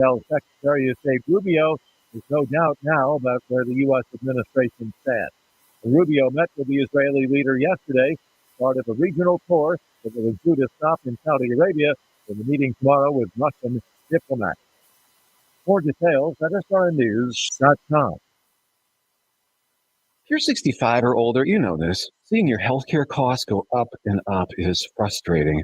Secretary of State Rubio is no doubt now about where the U.S. administration stands. Rubio met with the Israeli leader yesterday, part of a regional tour that will include a stop in Saudi Arabia and the meeting tomorrow with Russian diplomats. More details at srnews.com. If you're 65 or older, you know this. Seeing your healthcare costs go up and up is frustrating.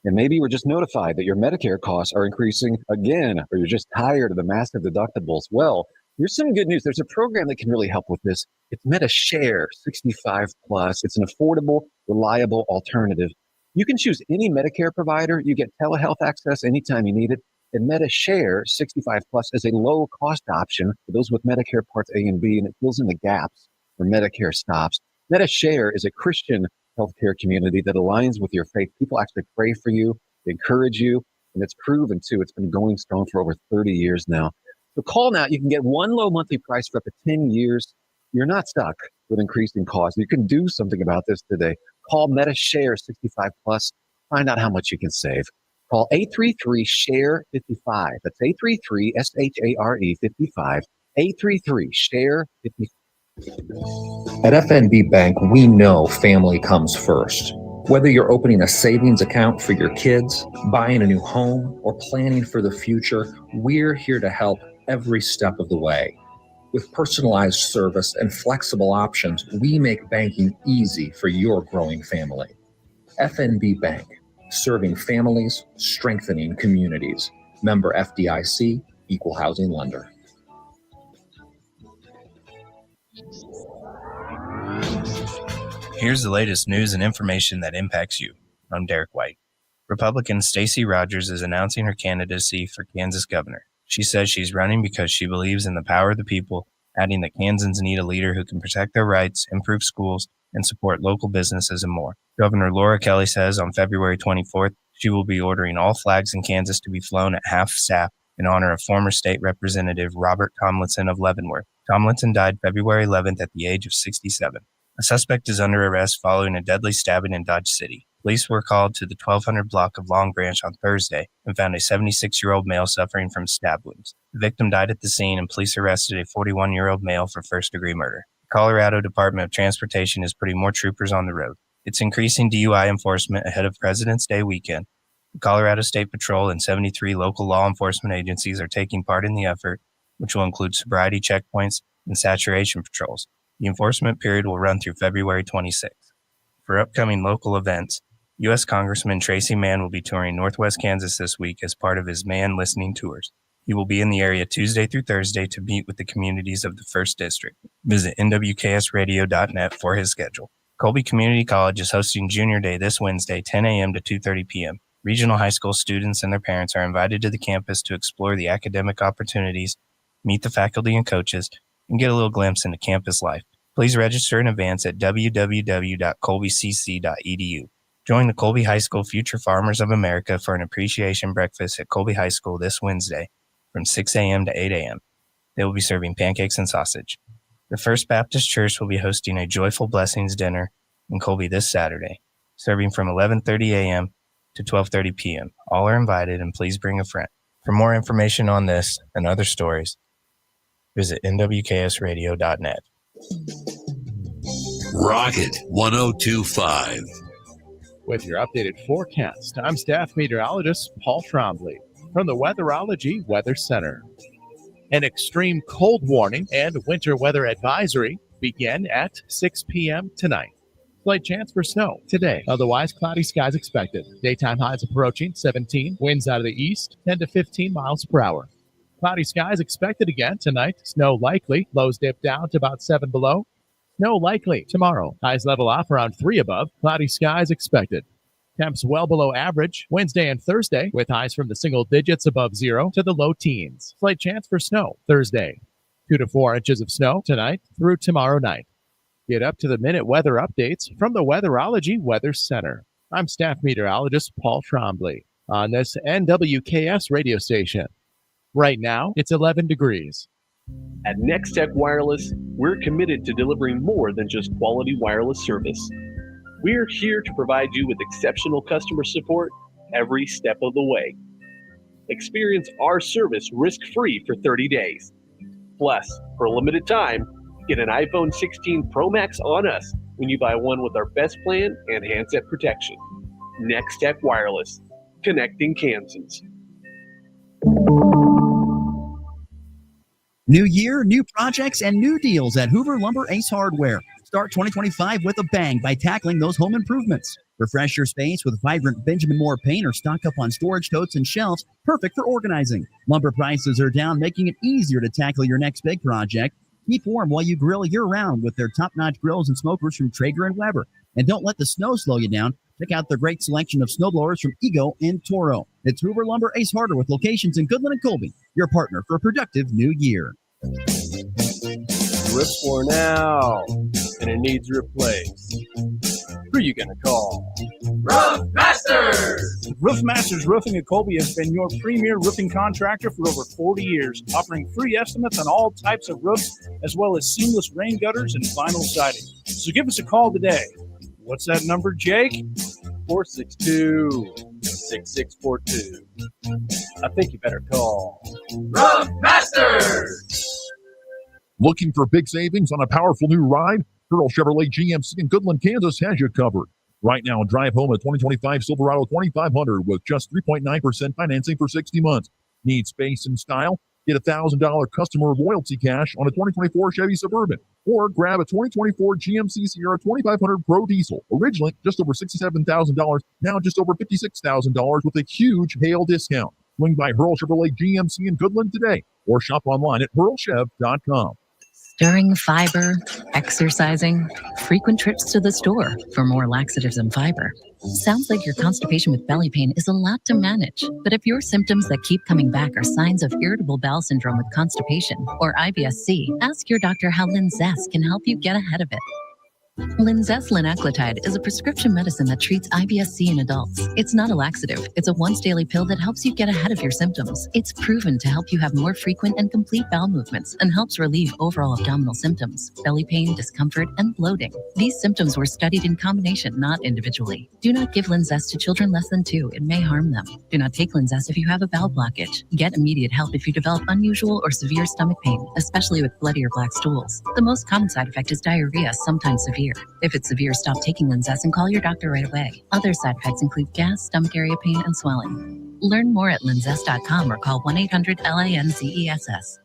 And maybe you were just notified that your Medicare costs are increasing again, or you're just tired of the massive deductibles. Well, here's some good news. There's a program that can really help with this. It's MediShare 65 Plus. It's an affordable, reliable alternative. You can choose any Medicare provider. You get telehealth access anytime you need it. And MediShare 65 Plus is a low-cost option for those with Medicare Parts A and B, and it fills in the gaps where Medicare stops. MediShare is a Christian healthcare community that aligns with your faith. People actually pray for you, encourage you, and it's proven too. It's been going strong for over 30 years now. So call now. You can get one low monthly price for up to 10 years. You're not stuck with increasing costs. You can do something about this today. Call MediShare 65 Plus. Find out how much you can save. Call 833-SHARE-55. That's 833-SHARE-55. 833-SHARE-55. At FNB Bank, we know family comes first. Whether you're opening a savings account for your kids, buying a new home, or planning for the future, we're here to help every step of the way. With personalized service and flexible options, we make banking easy for your growing family. FNB Bank, serving families, strengthening communities. Member FDIC, Equal Housing Lender. Here's the latest news and information that impacts you. I'm Derek White. Republican Stacey Rogers is announcing her candidacy for Kansas governor. She says she's running because she believes in the power of the people, adding that Kansans need a leader who can protect their rights, improve schools, and support local businesses and more. Governor Laura Kelly says on February 24th, she will be ordering all flags in Kansas to be flown at half-staff in honor of former state representative Robert Tomlinson of Leavenworth. Tomlinson died February 11th at the age of 67. A suspect is under arrest following a deadly stabbing in Dodge City. Police were called to the 1200 block of Long Branch on Thursday and found a 76-year-old male suffering from stab wounds. The victim died at the scene, and police arrested a 41-year-old male for first-degree murder. The Colorado Department of Transportation is putting more troopers on the road. It's increasing DUI enforcement ahead of President's Day weekend. The Colorado State Patrol and 73 local law enforcement agencies are taking part in the effort, which will include sobriety checkpoints and saturation patrols. The enforcement period will run through February 26th. For upcoming local events, U.S. Congressman Tracy Mann will be touring Northwest Kansas this week as part of his Mann Listening Tours. He will be in the area Tuesday through Thursday to meet with the communities of the 1st District. Visit nwksradio.net for his schedule. Colby Community College is hosting Junior Day this Wednesday, 10 a.m. to 2:30 p.m. Regional high school students and their parents are invited to the campus to explore the academic opportunities, meet the faculty and coaches, and get a little glimpse into campus life. Please register in advance at www.colbycc.edu. Join the Colby High School Future Farmers of America for an appreciation breakfast at Colby High School this Wednesday from 6 a.m. to 8 a.m. They will be serving pancakes and sausage. The First Baptist Church will be hosting a Joyful Blessings dinner in Colby this Saturday, serving from 11:30 a.m. to 12:30 p.m. All are invited, and please bring a friend. For more information on this and other stories, visit nwksradio.net. Rocket 1025. With your updated forecast, I'm staff meteorologist Paul Trombley from the Weatherology Weather Center. An extreme cold warning and winter weather advisory begin at 6 p.m. tonight. Slight chance for snow today. Otherwise, cloudy skies expected. Daytime highs approaching 17. Winds out of the east, 10 to 15 miles per hour. Cloudy skies expected again tonight. Snow likely. Lows dip down to about 7 below. Snow likely tomorrow. Highs level off around 3 above. Cloudy skies expected. Temps well below average Wednesday and Thursday, with highs from the single digits above 0 to the low teens. Slight chance for snow Thursday. 2 to 4 inches of snow tonight through tomorrow night. Get up to the minute weather updates from the Weatherology Weather Center. I'm staff meteorologist Paul Trombley on this NWKS radio station. Right now, it's 11 degrees. At NextTech Wireless, we're committed to delivering more than just quality wireless service. We're here to provide you with exceptional customer support every step of the way. Experience our service risk-free for 30 days. Plus, for a limited time, get an iPhone 16 Pro Max on us when you buy one with our best plan and handset protection. Next Tech Wireless, connecting Kansans. New year, new projects, and new deals at Hoover Lumber Ace Hardware. Start 2025 with a bang by tackling those home improvements. Refresh your space with vibrant Benjamin Moore paint or stock up on storage totes and shelves, perfect for organizing. Lumber prices are down, making it easier to tackle your next big project. Keep warm while you grill year-round with their top-notch grills and smokers from Traeger and Weber. And don't let the snow slow you down. Check out their great selection of snowblowers from Ego and Toro. It's Hoover Lumber Ace Hardware with locations in Goodland and Colby, your partner for a productive new year. Roof for now, and it needs replaced. Who are you going to call? Roof Masters! Roof Masters Roofing at Colby has been your premier roofing contractor for over 40 years, offering free estimates on all types of roofs, as well as seamless rain gutters and vinyl siding. So give us a call today. What's that number, Jake? 462-6642. I think you better call Roof Masters! Looking for big savings on a powerful new ride? Earl Chevrolet GMC in Goodland, Kansas has you covered. Right now, drive home a 2025 Silverado 2500 with just 3.9% financing for 60 months. Need space and style? Get $1,000 customer loyalty cash on a 2024 Chevy Suburban. Or grab a 2024 GMC Sierra 2500 Pro Diesel. Originally just over $67,000, now just over $56,000 with a huge hail discount. Swing by Earl Chevrolet GMC in Goodland today or shop online at earlchev.com. Stirring fiber, exercising, frequent trips to the store for more laxatives and fiber. Sounds like your constipation with belly pain is a lot to manage. But if your symptoms that keep coming back are signs of irritable bowel syndrome with constipation or IBS-C, ask your doctor how Linzess can help you get ahead of it. Linzess linaclotide is a prescription medicine that treats IBS-C in adults. It's not a laxative. It's a once-daily pill that helps you get ahead of your symptoms. It's proven to help you have more frequent and complete bowel movements and helps relieve overall abdominal symptoms, belly pain, discomfort, and bloating. These symptoms were studied in combination, not individually. Do not give Linzess to children less than 2. It may harm them. Do not take Linzess if you have a bowel blockage. Get immediate help if you develop unusual or severe stomach pain, especially with bloody or black stools. The most common side effect is diarrhea, sometimes severe. If it's severe, stop taking Linzess and call your doctor right away. Other side effects include gas, stomach area pain, and swelling. Learn more at linzess.com or call 1-800-LINZESS.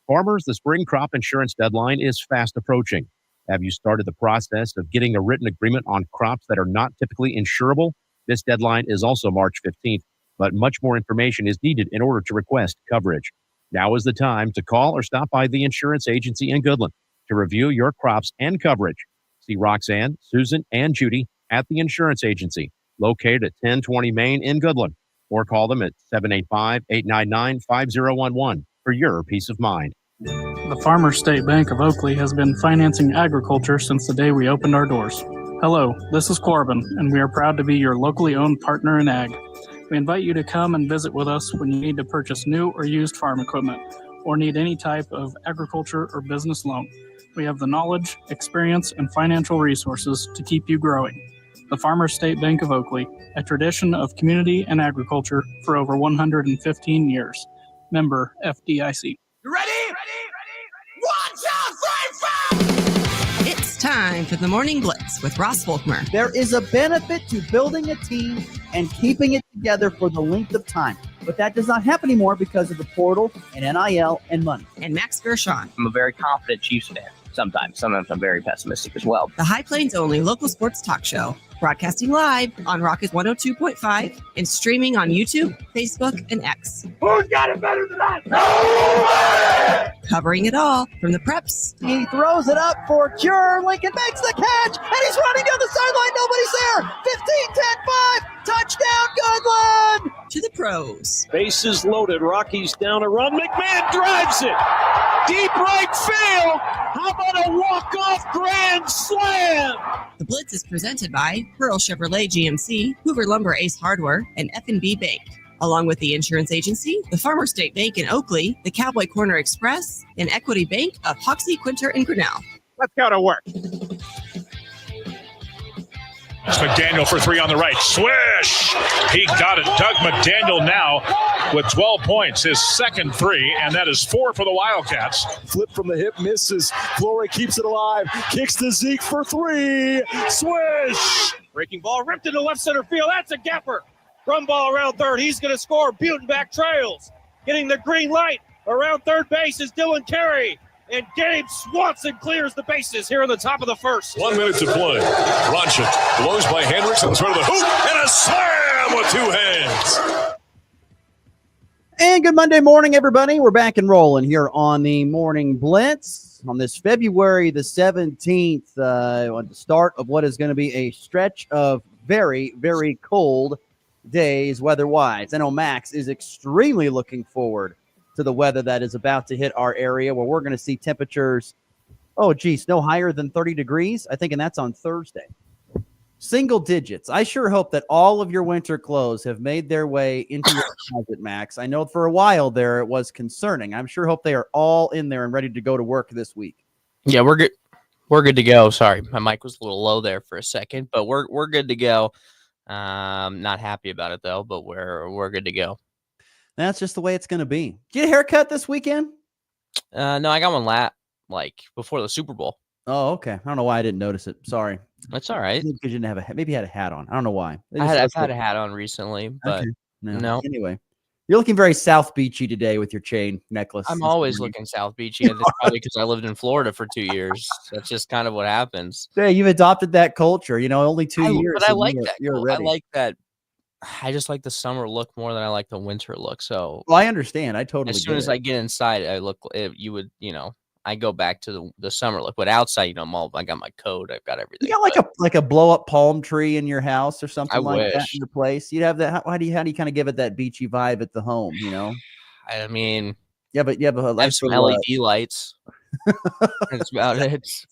Farmers, the spring crop insurance deadline is fast approaching. Have you started the process of getting a written agreement on crops that are not typically insurable? This deadline is also March 15th, but much more information is needed in order to request coverage. Now is the time to call or stop by the insurance agency in Goodland to review your crops and coverage. See Roxanne, Susan, and Judy at the insurance agency located at 1020 Main in Goodland, or call them at 785-899-5011 for your peace of mind. The Farmers State Bank of Oakley has been financing agriculture since the day we opened our doors. Hello, this is Corbin, and we are proud to be your locally owned partner in ag. We invite you to come and visit with us when you need to purchase new or used farm equipment or need any type of agriculture or business loan. We have the knowledge, experience, and financial resources to keep you growing. The Farmers State Bank of Oakley, a tradition of community and agriculture for over 115 years. Member FDIC. You ready? 1, 2, 3, 4! It's time for the Morning Blitz with Ross Volkmer. There is a benefit to building a team and keeping it together for the length of time. But that does not happen anymore because of the portal and NIL and money. And Max Gershon. I'm a very confident Chiefs fan. Sometimes I'm very pessimistic as well. The High Plains only local sports talk show, broadcasting live on Rocket 102.5 and streaming on YouTube, Facebook, and X. Who's got it better than that? Nobody! Covering it all from the preps. He throws it up for Cure. Lincoln makes the catch, and he's running down the sideline. Nobody's there. 15, 10, 5. Touchdown, Goodland! To the pros. Bases loaded. Rockies down a run. McMahon drives it. Deep right field. How about a walk-off grand slam? The Blitz is presented by Pearl Chevrolet GMC, Hoover Lumber Ace Hardware, and F&B Bank. Along with the insurance agency, the Farmers State Bank in Oakley, the Cowboy Corner Express, and Equity Bank of Hoxie, Quinter, and Grinnell. Let's go to work. It's McDaniel for three on the right. Swish! He got it. Doug McDaniel now with 12 points, his second three, and that is 4 for the Wildcats. Flip from the hip, misses. Flore keeps it alive. Kicks to Zeke for three. Swish! Breaking ball ripped into left center field. That's a gapper. Run ball around third. He's going to score. Butenbach trails. Getting the green light around third base is Dylan Carey. And Gabe Swanson clears the bases here in the top of the first. 1 minute to play. Ronchik blows by Hendricks in front of the hoop, and a slam with 2 hands. And good Monday morning, everybody. We're back and rolling here on the Morning Blitz on this February the 17th, on the start of what is going to be a stretch of very, very cold days weather-wise. I know Max is extremely looking forward to the weather that is about to hit our area, where we're going to see temperatures, no higher than 30 degrees. I think, and that's on Thursday. Single digits. I sure hope that all of your winter clothes have made their way into your closet, Max. I know for a while there it was concerning. I'm sure hope they are all in there and ready to go to work this week. Yeah, we're good. We're good to go. Sorry, my mic was a little low there for a second, but we're good to go. Not happy about it though, but we're good to go. That's just the way it's going to be. Did you get a haircut this weekend? No, I got one before the Super Bowl. Oh, okay. I don't know why I didn't notice it. Sorry. That's all right. Because you didn't have maybe you had a hat on. I don't know why. I've had a hat on recently, but okay. No. Anyway, you're looking very South Beachy today with your chain necklace. I'm always looking South Beachy, and that's probably because I lived in Florida for 2 years. That's just kind of what happens. Yeah, you've adopted that culture. Only 2 years. But I like that. I like that. I just like the summer look more than I like the winter look. So I understand. I totally. As soon as I get inside, I go back to the summer look. But outside, I got my coat. I've got everything. You got like a blow up palm tree in your house or something wish. That in your place. You'd have that. How do you kind of give it that beachy vibe at the home? I mean, yeah, but you have I have some LED lights. That's about it.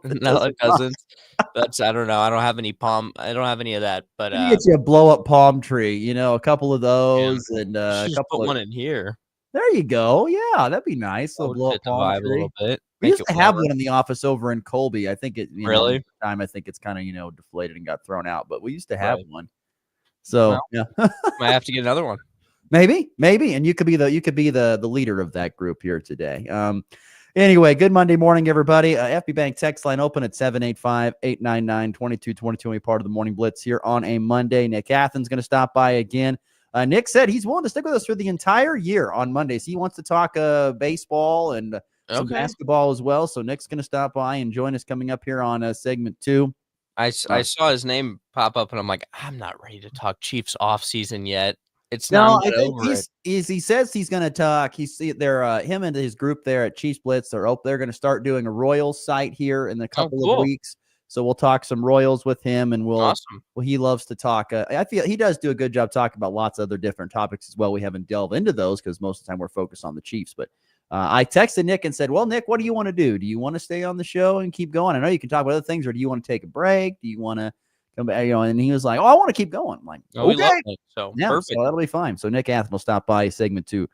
No, it doesn't. I don't know. I don't have any of that. But you get you a blow up palm tree. A couple of those, and a couple put one in here. There you go. Yeah, that'd be nice. A blow up palm tree. A little bit. We used to have one in the office over in Colby. I think it really. I think it's kind of deflated and got thrown out, but we used to have one. So yeah, might have to get another one. Maybe, and you could be the leader of that group here today. Anyway, good Monday morning, everybody. FB Bank text line open at 785-899-2222. Be part of the Morning Blitz here on a Monday. Nick Athens going to stop by again. Nick said he's willing to stick with us for the entire year on Mondays. He wants to talk baseball and some basketball as well. So Nick's going to stop by and join us coming up here on segment 2. I saw his name pop up, and I'm like, I'm not ready to talk Chiefs off season yet. It's not. I think he says he's going to talk. Him and his group there at Chiefs Blitz. They're going to start doing a Royals site here in a couple of weeks. So we'll talk some Royals with him, and he loves to talk. I feel he does do a good job talking about lots of other different topics as well. We haven't delved into those because most of the time we're focused on the Chiefs. But I texted Nick and said, "Well, Nick, what do you want to do? Do you want to stay on the show and keep going? I know you can talk about other things, or do you want to take a break? Do you want to?" And he was like, "Oh, I want to keep going." I'm like, "Okay, so perfect. So that'll be fine." So Nick Athens will stop by segment 2,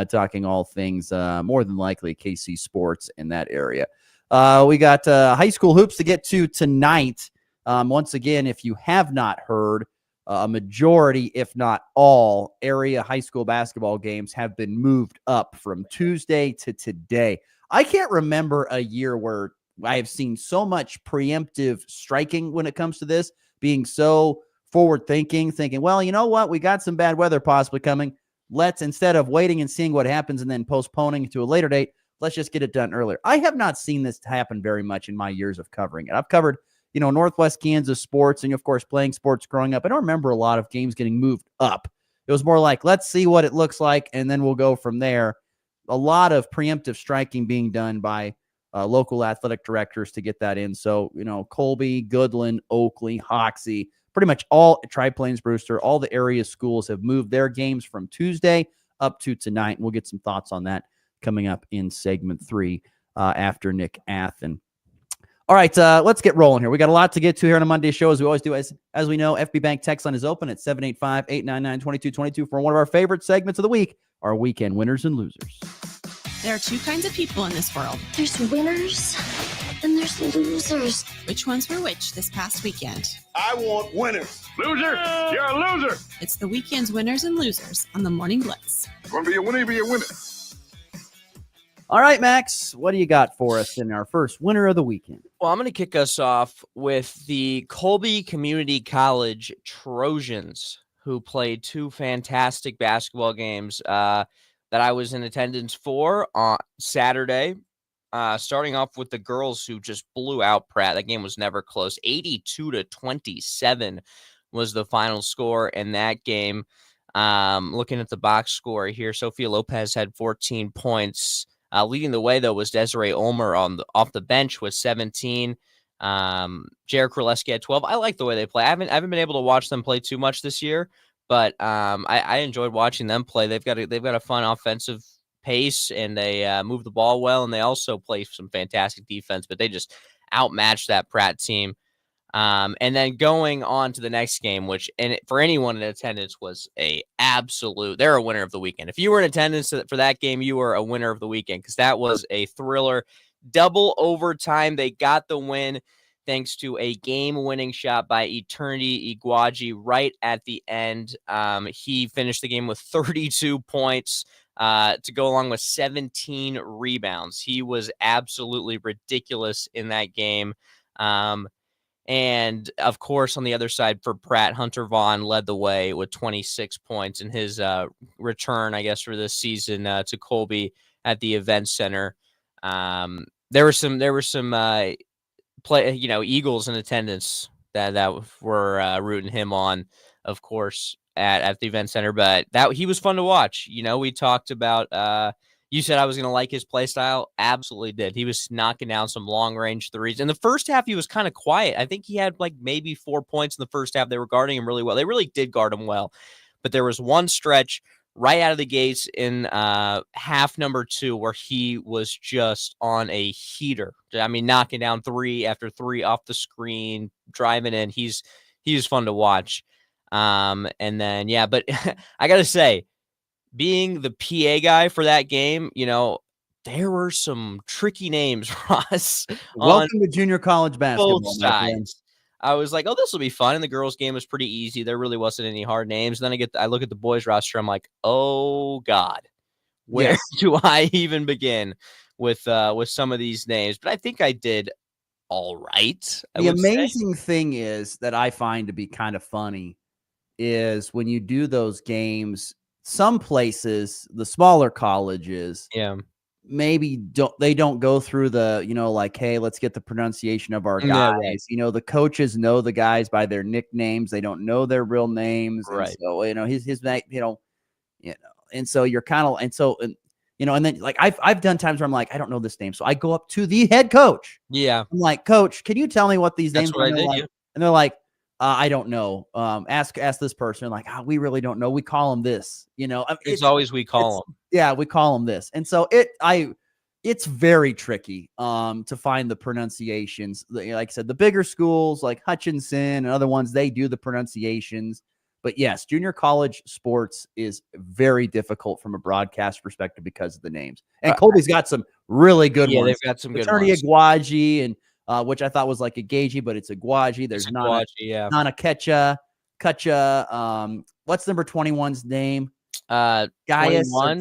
talking all things more than likely KC sports in that area. We got high school hoops to get to tonight. Once again, if you have not heard, a majority, if not all, area high school basketball games have been moved up from Tuesday to today. I can't remember a year where I have seen so much preemptive striking when it comes to this, being so forward thinking, well, you know what? We got some bad weather possibly coming. Let's, instead of waiting and seeing what happens and then postponing to a later date, let's just get it done earlier. I have not seen this happen very much in my years of covering it. I've covered, Northwest Kansas sports and, of course, playing sports growing up. I don't remember a lot of games getting moved up. It was more like, let's see what it looks like, and then we'll go from there. A lot of preemptive striking being done by local athletic directors to get that in. So, Colby, Goodland, Oakley, Hoxie, pretty much all Tri-Plains, Brewster, all the area schools have moved their games from Tuesday up to tonight. And we'll get some thoughts on that coming up in segment 3 after Nick Athens. All right, let's get rolling here. We got a lot to get to here on a Monday show, as we always do. As we know, FB Bank text line is open at 785-899-2222 for one of our favorite segments of the week, our weekend winners and losers. There are two kinds of people in this world. There's winners then there's losers. Which ones were which this past weekend? I want winners. Loser, you're a loser. It's the weekend's winners and losers on the Morning Blitz. Gonna be a winner, be a winner. All right, Max, what do you got for us in our first winner of the weekend? Well, I'm going to kick us off with the Colby Community College Trojans, who played 2 fantastic basketball games that I was in attendance for on Saturday. Starting off with the girls who just blew out Pratt. That game was never close. 82-27 was the final score in that game. Looking at the box score here, Sophia Lopez had 14 points. Leading the way, though, was Desiree Ulmer off the bench with 17. Jared Kraleski had 12. I like the way they play. I haven't been able to watch them play too much this year, but I enjoyed watching them play. They've got a fun offensive pace, and they move the ball well, and they also play some fantastic defense, but they just outmatched that Pratt team. And then going on to the next game, which for anyone in attendance was they're a winner of the weekend. If you were in attendance for that game, you were a winner of the weekend because that was a thriller. Double overtime. They got the win thanks to a game-winning shot by Eternity Iguaji right at the end. He finished the game with 32 points to go along with 17 rebounds. He was absolutely ridiculous in that game. And, of course, on the other side for Pratt, Hunter Vaughn led the way with 26 points in his return, I guess, for this season to Colby at the Event Center. There were some Eagles in attendance that were rooting him on, of course, at the Event Center. But he was fun to watch. We talked about you said I was going to like his play style. Absolutely did. He was knocking down some long-range threes. In the first half, he was kind of quiet. I think he had maybe 4 points in the first half. They were guarding him really well. They really did guard him well. But there was one stretch right out of the gates in half number 2 where he was just on a heater. I mean, knocking down 3 after 3 off the screen, driving in. He's fun to watch. And then, but I got to say, being the PA guy for that game, there were some tricky names, Ross. Welcome to junior college basketball. Both sides. I was like, oh, this will be fun. And the girls' game was pretty easy. There really wasn't any hard names. And then I look at the boys' roster. I'm like, oh, God, where do I even begin with some of these names? But I think I did all right. The amazing thing is that I find to be kind of funny is when you do those games, some places, the smaller colleges, maybe don't go through the, hey, let's get the pronunciation of our guys. Yeah, right. The coaches know the guys by their nicknames. They don't know their real names. Right. And so, his and so you're kind of, and then I've done times where I'm like, I don't know this name. So I go up to the head coach. Yeah. I'm like, Coach, can you tell me what these That's names what are? I did, And they're like, I don't know. Ask this person. Like, we really don't know. We call them this. It's always we call them. Yeah, we call them this. And so it's very tricky to find the pronunciations. Like I said, the bigger schools like Hutchinson and other ones, they do the pronunciations. But yes, junior college sports is very difficult from a broadcast perspective because of the names. And Colby's got some really good ones. Yeah, they've got some good Attorney ones. Iguaji and which I thought was like a Gagey, but it's Iguaji. There's Nana Ketcha. What's number 21's name? Gaius. Well,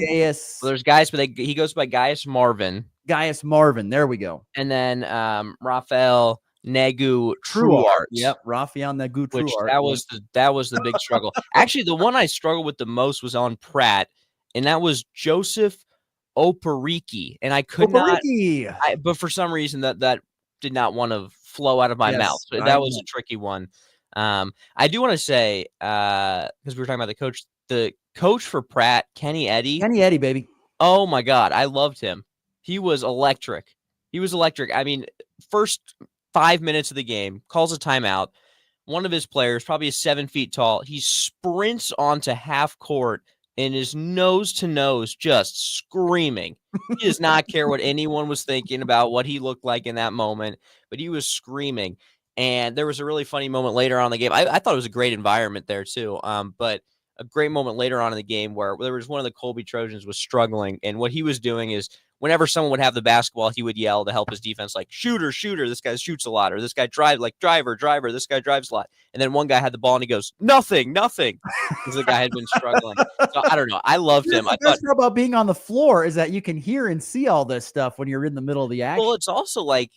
there's Gaius, but he goes by Gaius Marvin. Gaius Marvin. There we go. And then Raphael Negu Truart. Yep, Raphael Negu Truart. That was the big struggle. Actually, the one I struggled with the most was on Pratt, and that was Joseph Opariki. And I could not. But for some reason that did not want to flow out of my mouth. So that was a tricky one. I do want to say, because we were talking about the coach for Pratt, Kenny Eddy, baby. Oh my God. I loved him. He was electric. I mean, first 5 minutes of the game, calls a timeout. One of his players, probably 7 feet tall, he sprints onto half court and is nose to nose just screaming. He does not care what anyone was thinking about what he looked like in that moment, but he was screaming. And there was a really funny moment later on in the game. I thought it was a great environment there too. But a great moment later on in the game where there was one of the Colby Trojans was struggling. And what he was doing is whenever someone would have the basketball, he would yell to help his defense, like, shooter, shooter, this guy shoots a lot, or this guy driver, this guy drives a lot. And then one guy had the ball and he goes, nothing, because the guy had been struggling. So I don't know. I loved him. The best part about being on the floor is that you can hear and see all this stuff when you're in the middle of the action. Well, it's also like,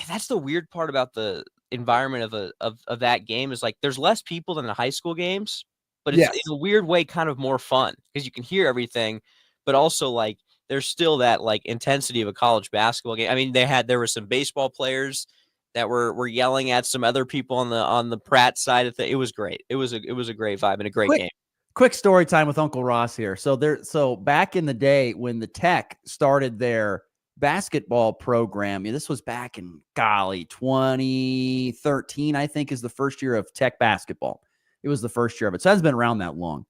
that's the weird part about the environment of that game is like there's less people than the high school games, but it's in a weird way kind of more fun because you can hear everything, but also like there's still that like intensity of a college basketball game. I mean, there were some baseball players that were yelling at some other people on the Pratt side of things. It was great. It was a great vibe and a great game. Quick story time with Uncle Ross here. So back in the day when the Tech started their basketball program, this was back in 2013, I think, is the first year of Tech basketball. It was the first year of it. So it hasn't been around that long.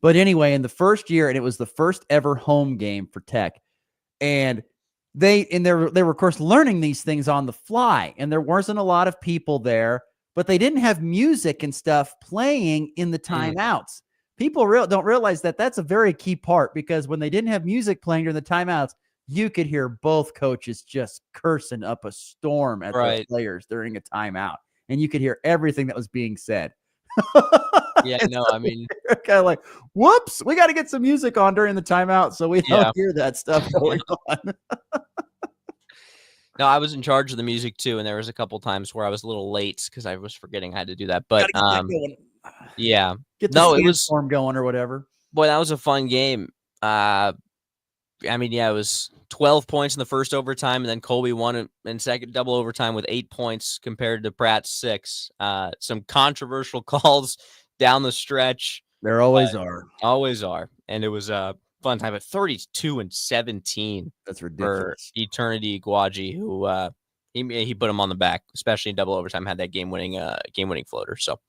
But anyway, in the first year, and it was the first ever home game for Tech. And they were, of course, learning these things on the fly. And there wasn't a lot of people there, but they didn't have music and stuff playing in the timeouts. People don't realize that that's a very key part, because when they didn't have music playing during the timeouts, you could hear both coaches just cursing up a storm at the players during a timeout. And you could hear everything that was being said. Yeah, no, I mean, kind of like, whoops, we got to get some music on during the timeout so we don't hear that stuff going on. No, I was in charge of the music too, and there was a couple times where I was a little late because I was forgetting I had to do that. But yeah, get the storm going or whatever. Boy, that was a fun game. I mean, yeah, it was 12 points in the first overtime, and then Colby won in second double overtime with 8 points compared to Pratt's 6. Some controversial calls down the stretch. There always are. Always are. And it was a fun time, but 32-17. That's ridiculous. For Eternity Iguaji, who he put him on the back, especially in double overtime, had that game-winning floater. So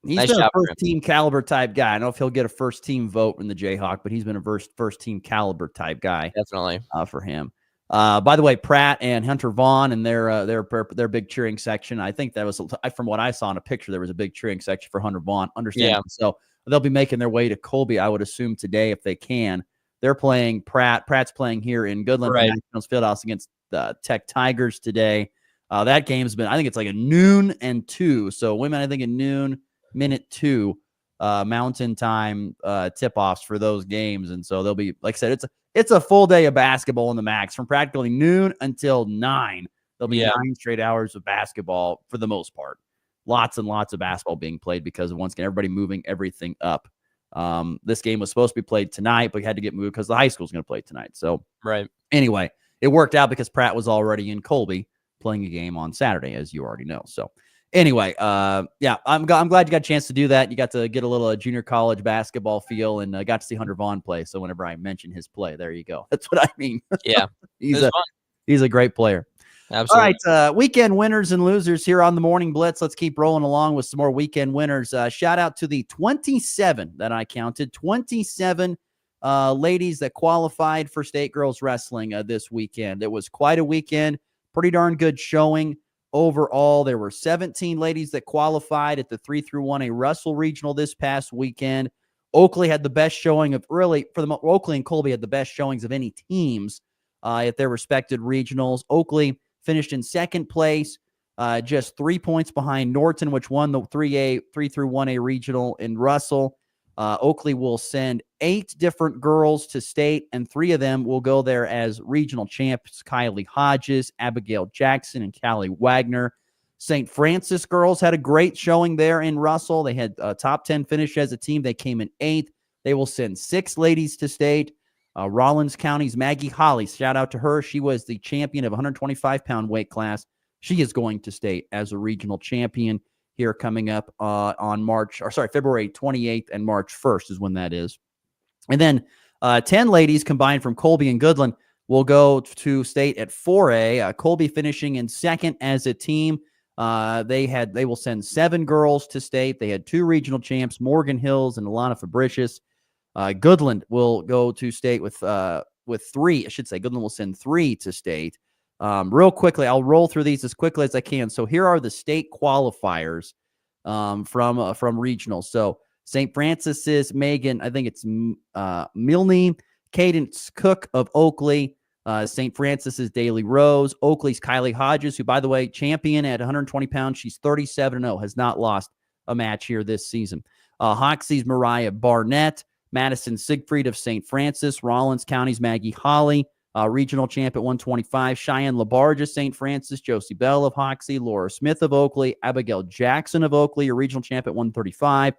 he's been a first-team caliber type guy. I don't know if he'll get a first-team vote in the Jayhawk, but he's been a first-team caliber type guy. Definitely. For him. By the way, Pratt and Hunter Vaughn and their big cheering section, I think that was, from what I saw in a picture, there was a big cheering section for Hunter Vaughn. Understand? So they'll be making their way to Colby, I would assume, today if they can. They're playing Pratt. Pratt's playing here in Goodland Fieldhouse against the Tech Tigers today. That game's been, I think it's like a noon and 2. So women, I think at noon, minute 2 Mountain Time tip-offs for those games. And so they'll be, like I said, it's a full day of basketball in the Max from practically noon until 9. There'll be 9 straight hours of basketball for the most part. Lots and lots of basketball being played because of, once again, everybody moving everything up. This game was supposed to be played tonight, but we had to get moved because the high school is going to play tonight. So anyway, it worked out because Pratt was already in Colby playing a game on Saturday, as you already know. So anyway, I'm glad you got a chance to do that. You got to get a little junior college basketball feel, and got to see Hunter Vaughn play. So whenever I mention his play, there you go. That's what I mean. Yeah, he's a great player. Absolutely. All right, weekend winners and losers here on the Morning Blitz. Let's keep rolling along with some more weekend winners. Shout out to the 27 that I counted, 27 ladies that qualified for state girls wrestling this weekend. It was quite a weekend, pretty darn good showing. Overall, there were 17 ladies that qualified at the 3-1A Russell Regional this past weekend. Oakley had the best showing of Oakley and Colby had the best showings of any teams at their respected regionals. Oakley finished in second place, just 3 points behind Norton, which won the 3-1A regional in Russell. Oakley will send 8 different girls to state, and 3 of them will go there as regional champs: Kylie Hodges, Abigail Jackson, and Callie Wagner. St. Francis girls had a great showing there in Russell. They had a top 10 finish as a team. They came in 8th. They will send 6 ladies to state. Rollins County's Maggie Holly, shout out to her. She was the champion of 125-pound weight class. She is going to state as a regional champion here coming up on February 28th and March 1st is when that is. And then 10 ladies combined from Colby and Goodland will go to state at 4A. Colby finishing in second as a team. They will send 7 girls to state. They had 2 regional champs, Morgan Hills and Alana Fabricius. Goodland will go to state with 3. I should say Goodland will send 3 to state. Real quickly, I'll roll through these as quickly as I can. So here are the state qualifiers from regional. So St. Francis's Megan, I think it's Milne, Cadence Cook of Oakley, St. Francis's Daily Rose. Oakley's Kylie Hodges, who, by the way, champion at 120 pounds. She's 37-0, has not lost a match here this season. Hoxie's Mariah Barnett. Madison Siegfried of St. Francis. Rollins County's Maggie Holly, regional champ at 125. Cheyenne Labarge of St. Francis. Josie Bell of Hoxie. Laura Smith of Oakley. Abigail Jackson of Oakley, a regional champ at 135.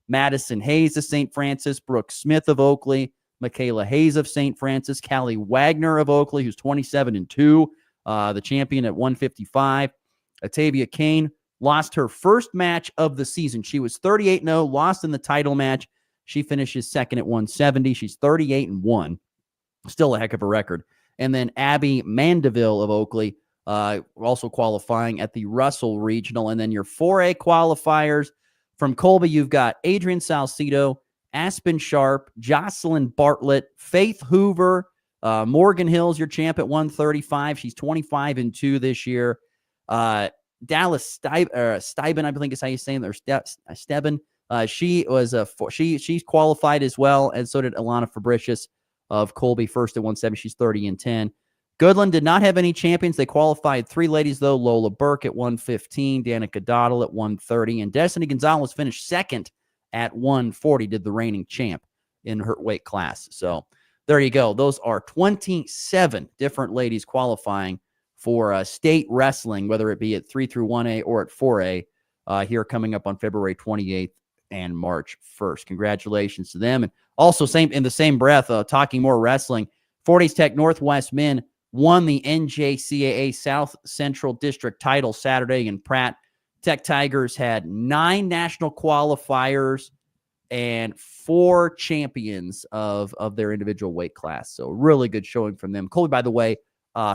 Madison Hayes of St. Francis. Brooke Smith of Oakley. Michaela Hayes of St. Francis. Callie Wagner of Oakley, who's 27-2, the champion at 155. Atavia Kane lost her first match of the season. She was 38-0, lost in the title match. She finishes second at 170. She's 38-1. Still a heck of a record. And then Abby Mandeville of Oakley, also qualifying at the Russell Regional. And then your 4A qualifiers from Colby, you've got Adrian Salcido, Aspen Sharp, Jocelyn Bartlett, Faith Hoover, Morgan Hill's your champ at 135. She's 25-2 this year. Dallas Steiben, I think is how you say it, or Steben. She was she's qualified as well, and so did Alana Fabricius of Colby, first at 170. She's 30-10. Goodland did not have any champions. They qualified 3 ladies, though. Lola Burke at 115, Danica Doddle at 130, and Destiny Gonzalez finished second at 140, did the reigning champ in her weight class. So there you go. Those are 27 different ladies qualifying for state wrestling, whether it be at 3 through 1A or at 4A, here coming up on February 28th and March 1st. Congratulations to them. And also, in the same breath, talking more wrestling, 40s Tech Northwest men won the NJCAA South Central District title Saturday in Pratt. Tech Tigers had 9 national qualifiers and 4 champions of their individual weight class. So really good showing from them. Colby, by the way,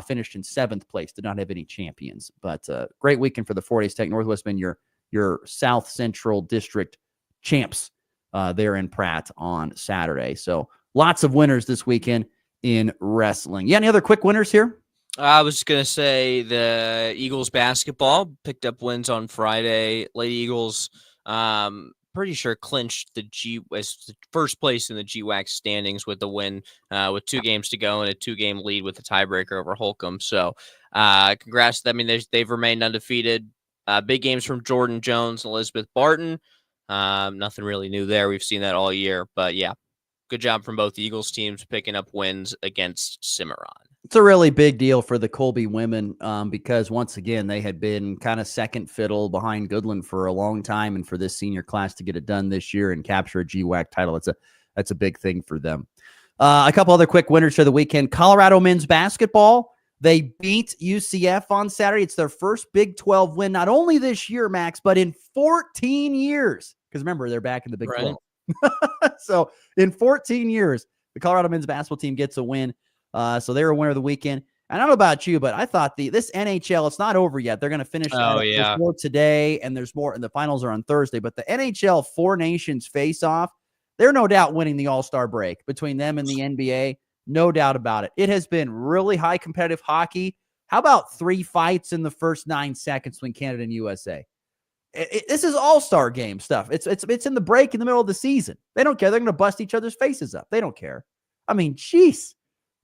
finished in 7th place, did not have any champions. But great weekend for the 40s Tech Northwest men, your South Central District champs there in Pratt on Saturday. So lots of winners this weekend in wrestling. Yeah, any other quick winners here? I was going to say the Eagles basketball picked up wins on Friday. Lady Eagles, pretty sure clinched the first place in the GWAC standings with the win with 2 games to go and a 2-game lead with a tiebreaker over Holcomb. So congrats to them. I mean, they've remained undefeated. Big games from Jordan Jones and Elizabeth Barton. Nothing really new there. We've seen that all year. But yeah, good job from both Eagles teams picking up wins against Cimarron. It's a really big deal for the Colby women because, once again, they had been kind of second fiddle behind Goodland for a long time, and for this senior class to get it done this year and capture a GWAC title, that's a big thing for them. A couple other quick winners for the weekend. Colorado men's basketball, they beat UCF on Saturday. It's their first Big 12 win, not only this year, Max, but in 14 years. Because remember, they're back in the Big 12. So in 14 years, the Colorado men's basketball team gets a win. So they're a winner of the weekend. And I don't know about you, but I thought this NHL, it's not over yet. They're going to finish there's more today, and there's more, and the finals are on Thursday. But the NHL Four Nations face-off, they're no doubt winning the All-Star break between them and the NBA. No doubt about it. It has been really high competitive hockey. How about 3 fights in the first 9 seconds between Canada and USA? This is all-star game stuff. It's in the break in the middle of the season. They don't care. They're going to bust each other's faces up. They don't care. I mean, jeez.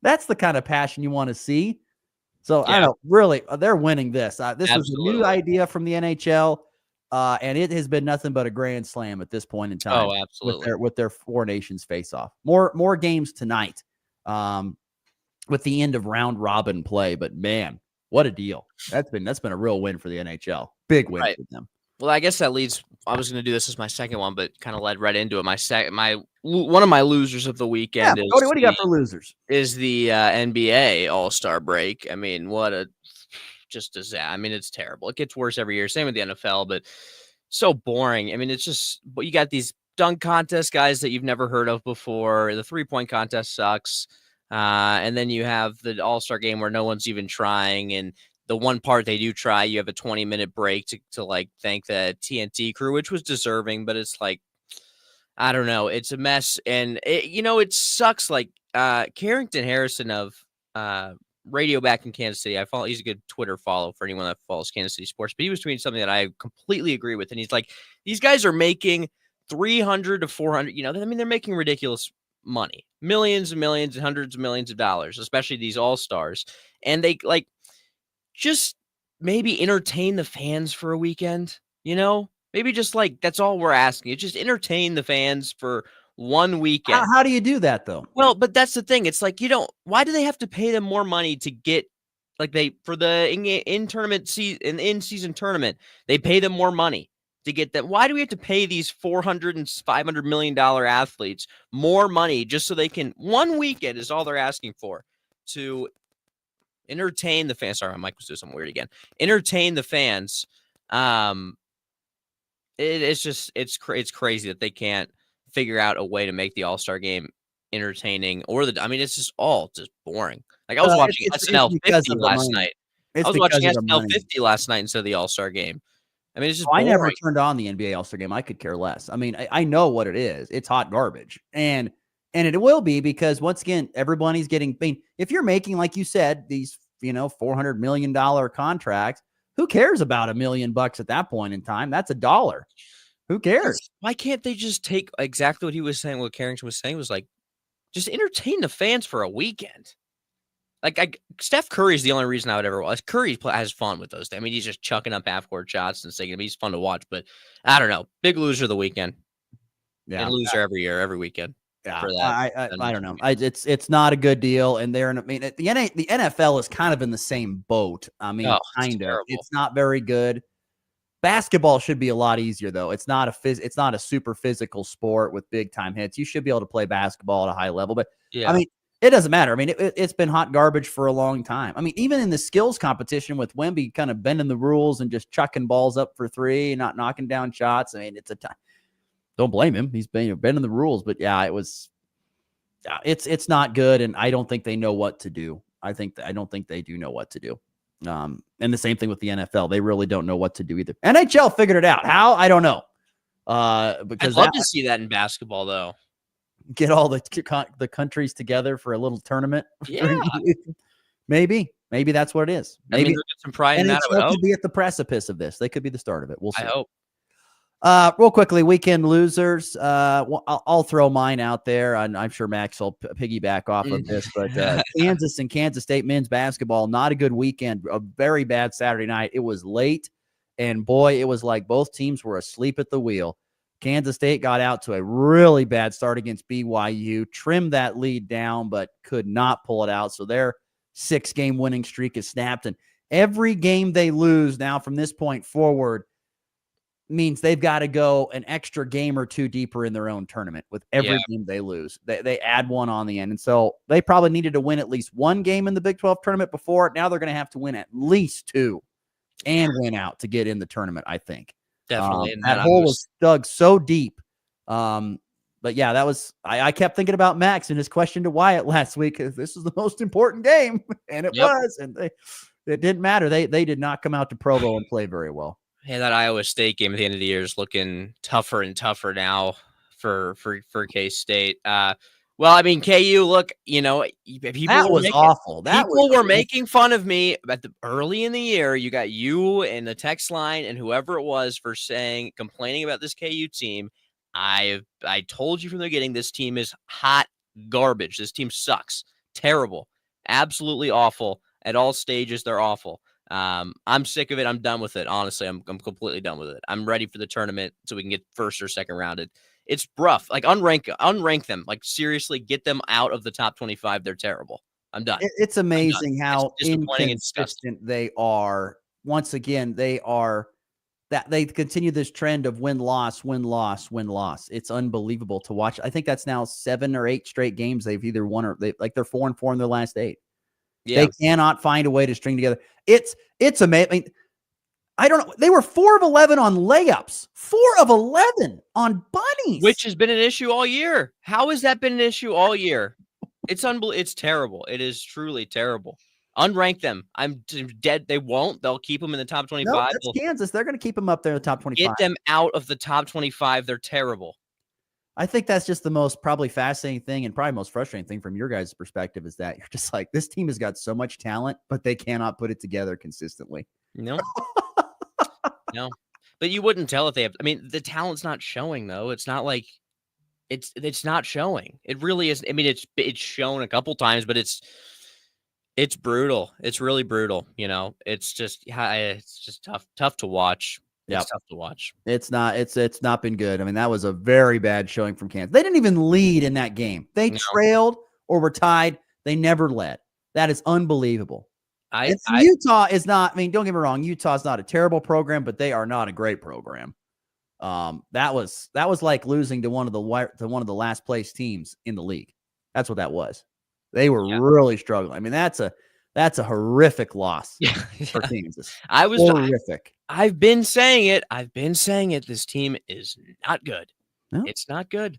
That's the kind of passion you want to see. So I don't really, they're winning this. This was a new idea from the NHL, and it has been nothing but a grand slam at this point in time. Oh, absolutely. With their Four Nations face-off. More games tonight with the end of round robin play. But man, what a deal! That's been a real win for the NHL. Big win for them. Well, I guess that leads. I was going to do this as my second one, but kind of led right into it. One of my losers of the weekend is Cody, what do you got for losers? Is the NBA All-Star break. I mean, what a just disaster. I mean, it's terrible. It gets worse every year. Same with the NFL, but so boring. I mean, it's just. But you got these dunk contest guys that you've never heard of before. The 3-point contest sucks, and then you have the All-Star game where no one's even trying, and the one part they do try, you have a 20-minute break to like thank the TNT crew, which was deserving, but it's like, I don't know. It's a mess. And it sucks. Like Carrington Harrison of Radio back in Kansas City. I follow, he's a good Twitter follow for anyone that follows Kansas City sports, but he was tweeting something that I completely agree with. And he's like, these guys are making 300 to 400, I mean, they're making ridiculous money, millions and millions and hundreds of millions of dollars, especially these all-stars. And they like just maybe entertain the fans for a weekend, maybe just like, that's all we're asking. It's just entertain the fans for one weekend. How do you do that though? Well, but that's the thing. It's like, why do they have to pay them more money to get for the in-season tournament, they pay them more money to get that. Why do we have to pay these $400 and $500 million athletes more money just so they can, one weekend is all they're asking for, to entertain the fans? Sorry, my mic was doing something weird again. Entertain the fans. It's crazy that they can't figure out a way to make the All-Star game entertaining, it's just all just boring. Like, I was watching SNL 50 last night. I was watching SNL 50 last night instead of the All-Star game. It's just boring. I never turned on the NBA All-Star game. I could care less. I know what it is. It's hot garbage. And it will be, because once again, everybody's getting, if you're making, like you said, these, $400 million contracts, who cares about $1 million at that point in time? That's $1. Who cares? Why can't they just take exactly what he was saying, what Carrington was saying, was like, just entertain the fans for a weekend. Steph Curry is the only reason I would ever watch. Curry has fun with those things. He's just chucking up half-court shots and saying, he's fun to watch. But I don't know. Big loser of the weekend. Yeah, loser every year, every weekend. Yeah, for that. I don't know. It's not a good deal, and the NFL is kind of in the same boat. Kind of. It's not very good. Basketball should be a lot easier, though. It's not a super physical sport with big time hits. You should be able to play basketball at a high level, but yeah. It doesn't matter. It's been hot garbage for a long time. Even in the skills competition with Wemby kind of bending the rules and just chucking balls up for three and not knocking down shots. It's a time. Don't blame him. He's bending the rules, but it's not good, and I don't think they know what to do. I don't think they do know what to do. And the same thing with the NFL. They really don't know what to do either. NHL figured it out. How? I don't know. Because I'd love to see that in basketball, though. Get all the countries together for a little tournament. Yeah. Maybe that's what it is. Maybe they'll get some pride in that. NHL could be at the precipice of this. They could be the start of it. We'll see. I hope. Real quickly, weekend losers. I'll throw mine out there. I'm sure Max will piggyback off of this, but Kansas and Kansas State men's basketball, not a good weekend. A very bad Saturday night. It was late, and boy, it was like both teams were asleep at the wheel. Kansas State got out to a really bad start against BYU, trimmed that lead down, but could not pull it out. So their 6-game winning streak is snapped, and every game they lose now from this point forward means they've got to go an extra game or two deeper in their own tournament with every game they lose. They add one on the end. And so they probably needed to win at least one game in the Big 12 tournament before. Now they're going to have to win at least 2 and win out to get in the tournament, I think. Definitely. That hole was dug so deep. But yeah, that was, I kept thinking about Max and his question to Wyatt last week. This is the most important game. And it was, and it didn't matter. They did not come out to Provo and play very well. Yeah, that Iowa State game at the end of the year is looking tougher and tougher now for K-State. KU, look, people was awful. People were making fun of me early in the year. You got you and the text line and whoever it was for complaining about this KU team. I told you from the beginning, this team is hot garbage. This team sucks. Terrible. Absolutely awful. At all stages, they're awful. I'm sick of it. I'm done with it. Honestly, I'm completely done with it. I'm ready for the tournament so we can get first or second rounded. It's rough. Like unrank them. Like seriously, get them out of the top 25. They're terrible. I'm done. It's amazing how inconsistent they are. Once again, they continue this trend of win-loss. It's unbelievable to watch. I think that's now 7 or 8 straight games they've either won or they're 4-4 in their last 8. Yeah. They cannot find a way to string together. It's amazing. I don't know. They were 4 of 11 on layups, 4 of 11 on bunnies, which has been an issue all year. How has that been an issue all year? It's unbelievable. It's terrible. It is truly terrible. Unrank them. I'm dead. They won't. They'll keep them in the top 25. No, that's Kansas. They're going to keep them up there in the top 25. Get them out of the top 25. They're terrible. I think that's just the most probably fascinating thing and probably most frustrating thing from your guys' perspective is that you're just like, this team has got so much talent, but they cannot put it together consistently. No. No. But you wouldn't tell if they have. The talent's not showing, though. It's not like it's not showing. It really is. I mean, it's shown a couple times, but it's brutal. It's really brutal. It's just tough to watch. Yep. It's tough to watch. It's not been good. I mean, that was a very bad showing from Kansas. They didn't even lead in that game. They trailed or were tied. They never led. That is unbelievable. Utah is not, I mean, don't get me wrong, Utah's not a terrible program, but they are not a great program. That was like losing to one of the last place teams in the league. That's what that was. They were really struggling. I mean, that's a horrific loss for Kansas. Horrific. I've been saying it. This team is not good. No. It's not good.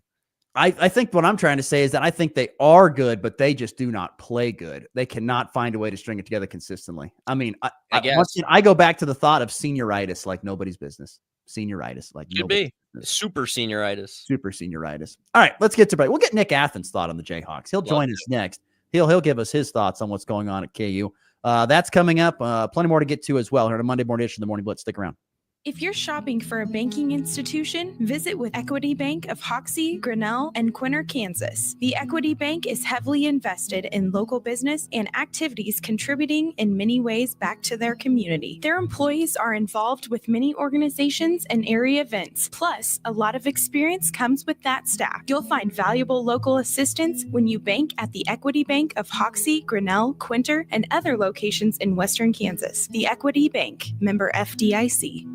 I think what I'm trying to say is that I think they are good, but they just do not play good. They cannot find a way to string it together consistently. I mean, I guess I go back to the thought of senioritis like nobody's business. Senioritis like could be super senioritis. Super senioritis. All right, let's get to break. We'll get Nick Athens' thought on the Jayhawks. He'll join us next. He'll give us his thoughts on what's going on at KU. That's coming up. Plenty more to get to as well here on a Monday morning edition of the Morning Blitz. Stick around. If you're shopping for a banking institution, visit with Equity Bank of Hoxie, Grinnell, and Quinter, Kansas. The Equity Bank is heavily invested in local business and activities contributing in many ways back to their community. Their employees are involved with many organizations and area events. Plus, a lot of experience comes with that staff. You'll find valuable local assistance when you bank at the Equity Bank of Hoxie, Grinnell, Quinter, and other locations in Western Kansas. The Equity Bank, member FDIC.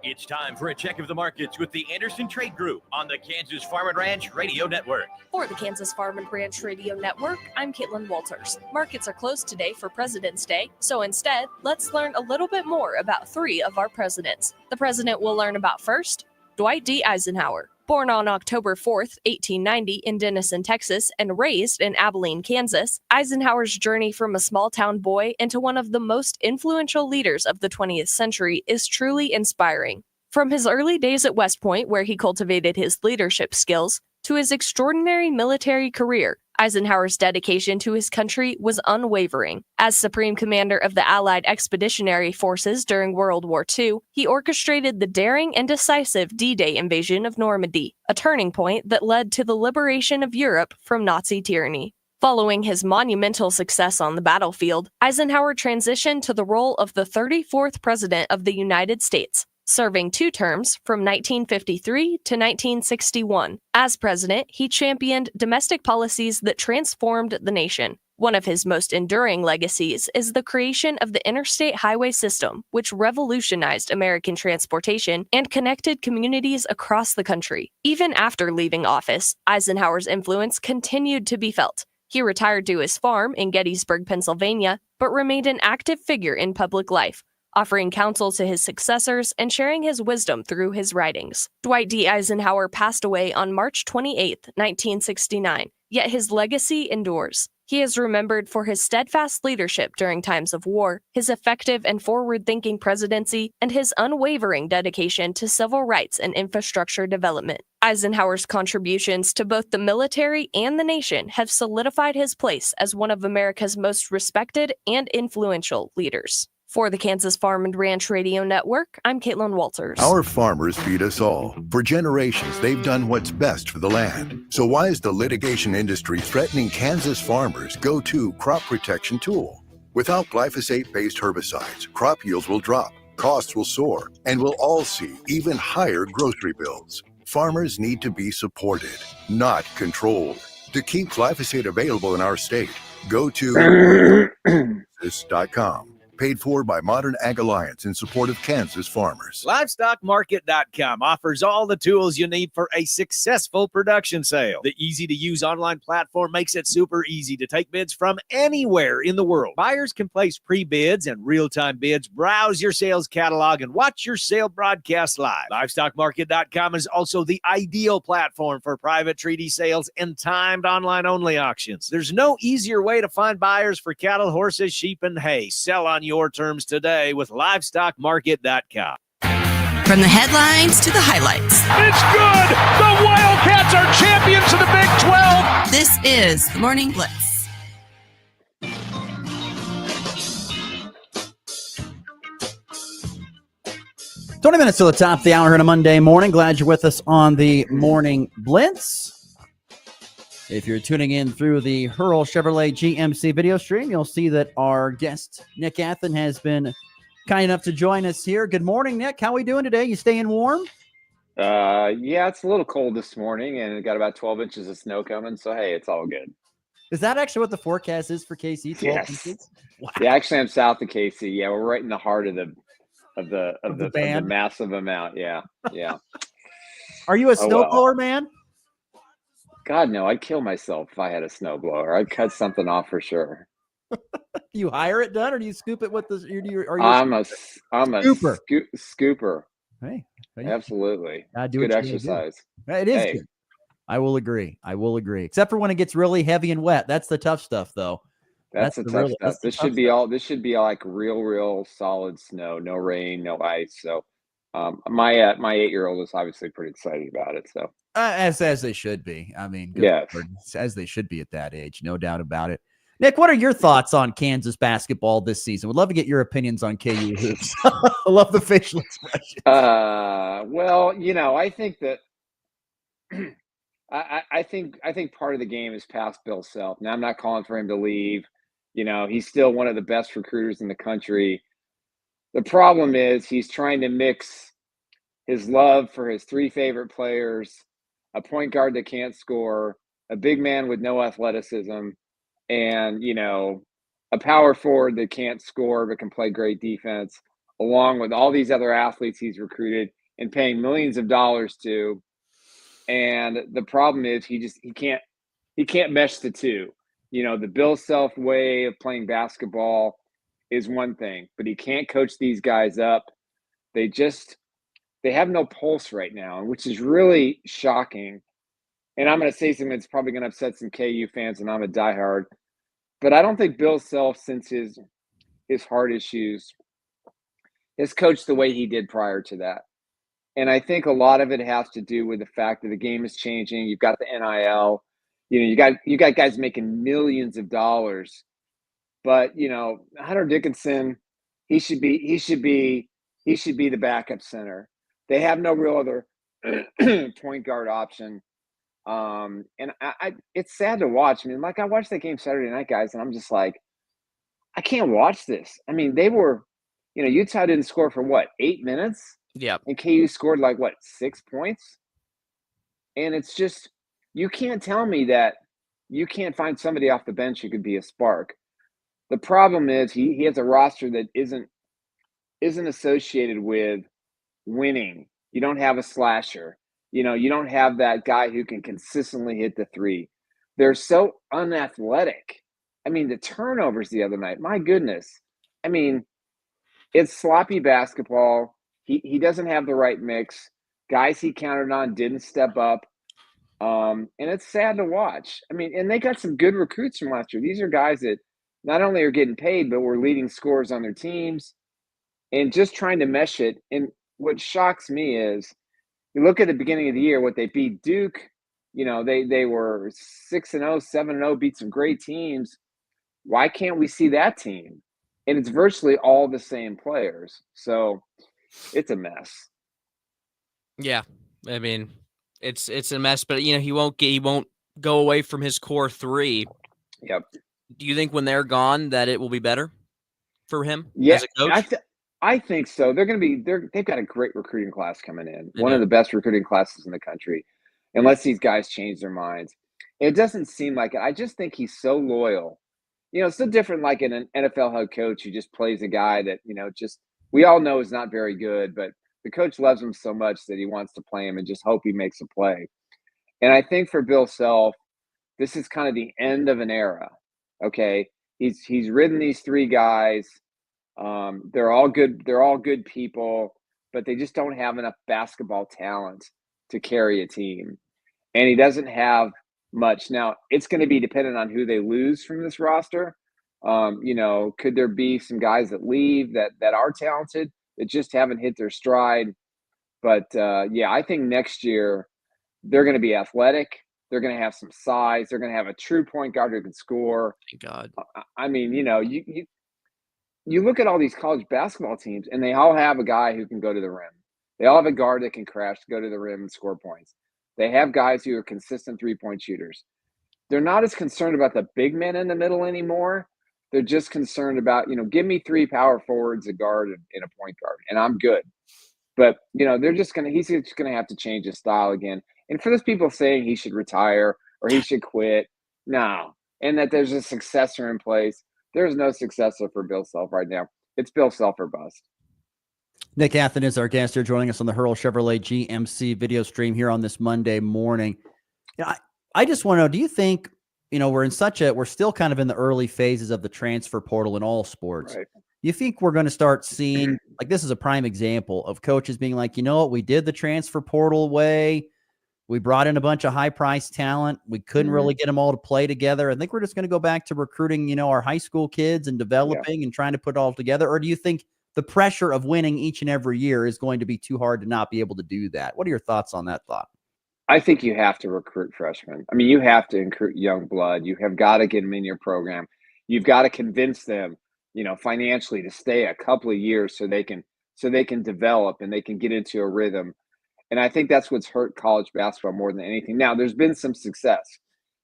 It's time for a check of the markets with the Anderson Trade Group on the Kansas Farm and Ranch Radio Network. For the Kansas Farm and Ranch Radio Network, I'm Caitlin Walters. Markets are closed today for President's Day, so instead, let's learn a little bit more about three of our presidents. The president we'll learn about first, Dwight D. Eisenhower. Born on October 4th, 1890 in Denison, Texas, and raised in Abilene, Kansas, Eisenhower's journey from a small-town boy into one of the most influential leaders of the 20th century is truly inspiring. From his early days at West Point, where he cultivated his leadership skills, to his extraordinary military career, Eisenhower's dedication to his country was unwavering. As Supreme Commander of the Allied Expeditionary Forces during World War II, he orchestrated the daring and decisive D-Day invasion of Normandy, a turning point that led to the liberation of Europe from Nazi tyranny. Following his monumental success on the battlefield, Eisenhower transitioned to the role of the 34th President of the United States, serving 2 terms from 1953 to 1961. As president, he championed domestic policies that transformed the nation. One of his most enduring legacies is the creation of the interstate highway system, which revolutionized American transportation and connected communities across the country. Even after leaving office, Eisenhower's influence continued to be felt. He retired to his farm in Gettysburg, Pennsylvania, but remained an active figure in public life, offering counsel to his successors and sharing his wisdom through his writings. Dwight D. Eisenhower passed away on March 28, 1969, yet his legacy endures. He is remembered for his steadfast leadership during times of war, his effective and forward-thinking presidency, and his unwavering dedication to civil rights and infrastructure development. Eisenhower's contributions to both the military and the nation have solidified his place as one of America's most respected and influential leaders. For the Kansas Farm and Ranch Radio Network, I'm Caitlin Walters. Our farmers feed us all. For generations, they've done what's best for the land. So why is the litigation industry threatening Kansas farmers' go-to crop protection tool? Without glyphosate-based herbicides, crop yields will drop, costs will soar, and we'll all see even higher grocery bills. Farmers need to be supported, not controlled. To keep glyphosate available in our state, go to Kansas.com. Paid for by Modern Ag Alliance in support of Kansas farmers. LivestockMarket.com offers all the tools you need for a successful production sale. The easy-to-use online platform makes it super easy to take bids from anywhere in the world. Buyers can place pre-bids and real-time bids, browse your sales catalog, and watch your sale broadcast live. LivestockMarket.com is also the ideal platform for private treaty sales and timed online-only auctions. There's no easier way to find buyers for cattle, horses, sheep, and hay. Sell on your terms today with LivestockMarket.com. From the headlines to the highlights. It's good! The Wildcats are champions of the Big 12! This is the Morning Blitz. 20 minutes to the top of the hour here on a Monday morning. Glad you're with us on the Morning Blitz. If you're tuning in through the Hurl Chevrolet GMC video stream, you'll see that our guest, Nick Athen, has been kind enough to join us here. Good morning, Nick. How are we doing today? You staying warm? Yeah, it's a little cold this morning, and it got about 12 inches of snow coming, so hey, it's all good. Is that actually what the forecast is for KC? 12 Yes. inches? Wow. Yeah, actually, I'm south of KC. Yeah, we're right in the heart of the massive amount. Yeah. Are you a Oh, snowblower, well. man? God, no, I'd kill myself if I had a snowblower. I'd cut something off for sure. You hire it done, or do you scoop it with the? I'm a scooper. Scooper. Hey, absolutely. Do Good what you exercise. do. It is Hey. good. I will agree. Except for when it gets really heavy and wet. That's the tough stuff, though. That's the tough stuff. This should be like real solid snow, no rain, no ice. So, my 8-year-old is obviously pretty excited about it. So, as they should be. I mean, yes, as they should be at that age, no doubt about it. Nick, what are your thoughts on Kansas basketball this season? Would love to get your opinions on KU hoops. I love the facial expression. Well, I think that I think part of the game is past Bill Self. Now, I'm not calling for him to leave. He's still one of the best recruiters in the country. The problem is he's trying to mix his love for his 3 favorite players, a point guard that can't score, a big man with no athleticism, and, a power forward that can't score but can play great defense, along with all these other athletes he's recruited and paying millions of dollars to. And the problem is he can't mesh the two. The Bill Self way of playing basketball is one thing, but he can't coach these guys up. They have no pulse right now, which is really shocking. And I'm going to say something that's probably going to upset some KU fans, and I'm a diehard. But I don't think Bill Self, since his heart issues, has coached the way he did prior to that. And I think a lot of it has to do with the fact that the game is changing. You've got the NIL. You got guys making millions of dollars. But Hunter Dickinson, he should be the backup center. They have no real other point guard option. And it's sad to watch. I mean, like, I watched that game Saturday night, guys, and I'm just like, I can't watch this. I mean, they were, Utah didn't score for what, 8 minutes? Yeah. And KU scored 6 points? And it's just, you can't tell me that you can't find somebody off the bench who could be a spark. The problem is he has a roster that isn't associated with winning. You don't have a slasher. You don't have that guy who can consistently hit the 3. They're so unathletic. I mean, the turnovers the other night, my goodness. I mean, it's sloppy basketball. He doesn't have the right mix. Guys he counted on didn't step up. And it's sad to watch. I mean, and they got some good recruits from last year. These are guys that not only are getting paid, but were leading scorers on their teams and just trying to mesh it. And what shocks me is you look at the beginning of the year, what they beat Duke, they were 6-0, 7-0, beat some great teams. Why can't we see that team? And it's virtually all the same players. So it's a mess. Yeah. I mean, it's a mess, but he won't go away from his core 3. Yep. Do you think when they're gone that it will be better for him as a coach? I think so. They've got a great recruiting class coming in. One of the best recruiting classes in the country, unless these guys change their minds. It doesn't seem like it. I just think he's so loyal. It's so different like an NFL head coach who just plays a guy that, we all know is not very good, but the coach loves him so much that he wants to play him and just hope he makes a play. And I think for Bill Self, this is kind of the end of an era. Okay. He's ridden these 3 guys. They're all good people, but they just don't have enough basketball talent to carry a team. And he doesn't have much. Now, it's going to be dependent on who they lose from this roster. Could there be some guys that leave that are talented that just haven't hit their stride? But I think next year they're going to be athletic. They're going to have some size. They're going to have a true point guard who can score. Thank God. I mean, you look at all these college basketball teams, and they all have a guy who can go to the rim. They all have a guard that can crash, go to the rim and score points. They have guys who are consistent three-point shooters. They're not as concerned about the big men in the middle anymore. They're just concerned about, give me 3 power forwards, a guard, and a point guard, and I'm good. But, he's just going to have to change his style again. And for those people saying he should retire or he should quit, no. And that there's a successor in place. There's no successor for Bill Self right now. It's Bill Self or bust. Nick Athen is our guest here, joining us on the Hurl Chevrolet GMC video stream here on this Monday morning. I just want to know, do you think, we're still kind of in the early phases of the transfer portal in all sports. Right. You think we're going to start seeing, like, this is a prime example of coaches being like, you know what, we did the transfer portal way. We brought in a bunch of high-priced talent. We couldn't really get them all to play together. I think we're just going to go back to recruiting, our high school kids and developing and trying to put it all together. Or do you think the pressure of winning each and every year is going to be too hard to not be able to do that? What are your thoughts on that thought? I think you have to recruit freshmen. I mean, you have to recruit young blood. You have got to get them in your program. You've got to convince them, financially to stay a couple of years so they can develop and they can get into a rhythm. And I think that's what's hurt college basketball more than anything. Now, there's been some success.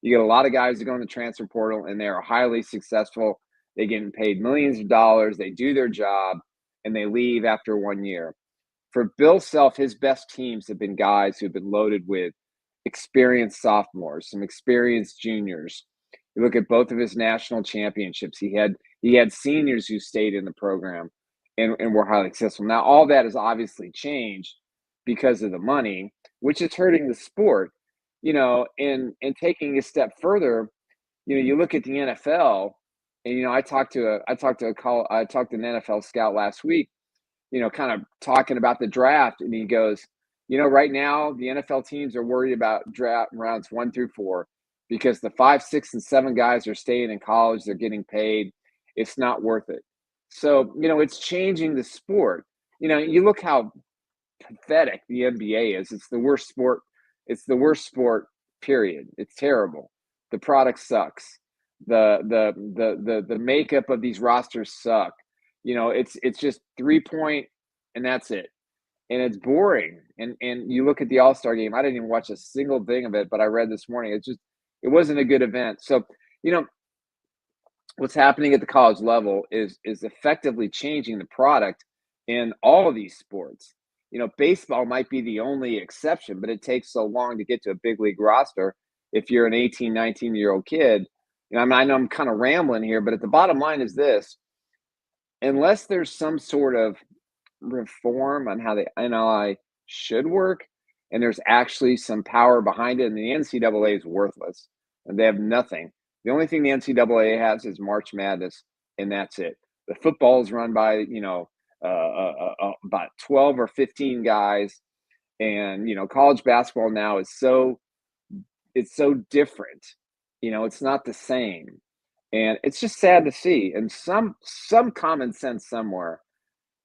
You get a lot of guys that go in the transfer portal and they are highly successful. They get paid millions of dollars. They do their job and they leave after 1 year. For Bill Self, his best teams have been guys who've been loaded with experienced sophomores, some experienced juniors. You look at both of his national championships. He had seniors who stayed in the program and were highly successful. Now, all that has obviously changed because of the money, which is hurting the sport. And taking a step further, you look at the NFL, and I talked to an NFL scout last week, kind of talking about the draft, and he goes, right now the NFL teams are worried about draft rounds 1 through 4 because the 5, 6, and 7 guys are staying in college. They're getting paid. It's not worth it. So, it's changing the sport. You look how pathetic the NBA is. It's the worst sport. It's the worst sport, period. It's terrible. The product sucks. The makeup of these rosters suck. It's just 3-point and that's it. And it's boring. And you look at the All-Star game. I didn't even watch a single thing of it, but I read this morning. It wasn't a good event. So, what's happening at the college level is effectively changing the product in all of these sports. Baseball might be the only exception, but it takes so long to get to a big league roster if you're an 18, 19-year-old kid. I know I'm kind of rambling here, but at the bottom line is this. Unless there's some sort of reform on how the NLI should work, and there's actually some power behind it, and the NCAA is worthless, and they have nothing. The only thing the NCAA has is March Madness, and that's it. The football is run by, about 12 or 15 guys, and college basketball now is so different. It's not the same, and it's just sad to see. And some common sense somewhere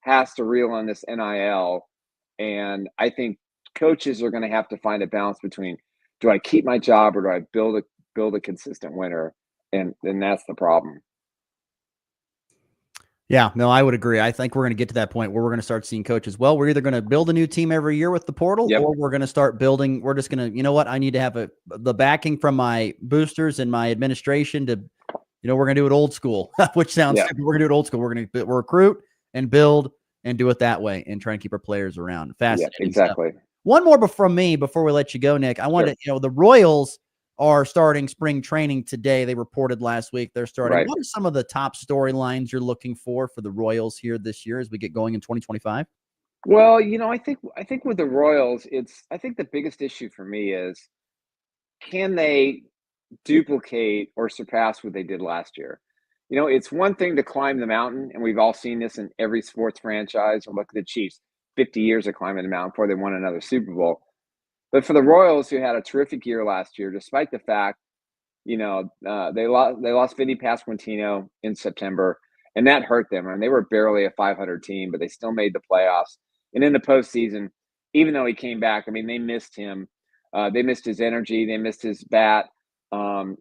has to reel on this NIL, and I think coaches are going to have to find a balance between, do I keep my job or do I build a consistent winner? And that's the problem. Yeah, no, I would agree. I think we're going to get to that point where we're going to start seeing coaches. Well, we're either going to build a new team every year with the portal, or we're going to start building. We're just going to, I need to have the backing from my boosters and my administration to, we're going to do it old school, which sounds stupid. We're going to do it old school. We're going to recruit and build and do it that way and try and keep our players around. Fascinating. Yeah, exactly. Stuff. One more from me before we let you go, Nick. I wanted to, the Royals are starting spring training today. They reported last week they're starting. Right. What are some of the top storylines you're looking for the Royals here this year as we get going in 2025? Well, I think with the Royals, I think the biggest issue for me is, can they duplicate or surpass what they did last year? It's one thing to climb the mountain, and we've all seen this in every sports franchise. Or look at the Chiefs, 50 years of climbing the mountain before they won another Super Bowl. But for the Royals, who had a terrific year last year, despite the fact, they lost Vinny Pasquantino in September, and that hurt them. And they were barely a 500 team, but they still made the playoffs. And in the postseason, even though he came back, they missed him. They missed his energy. They missed his bat. Can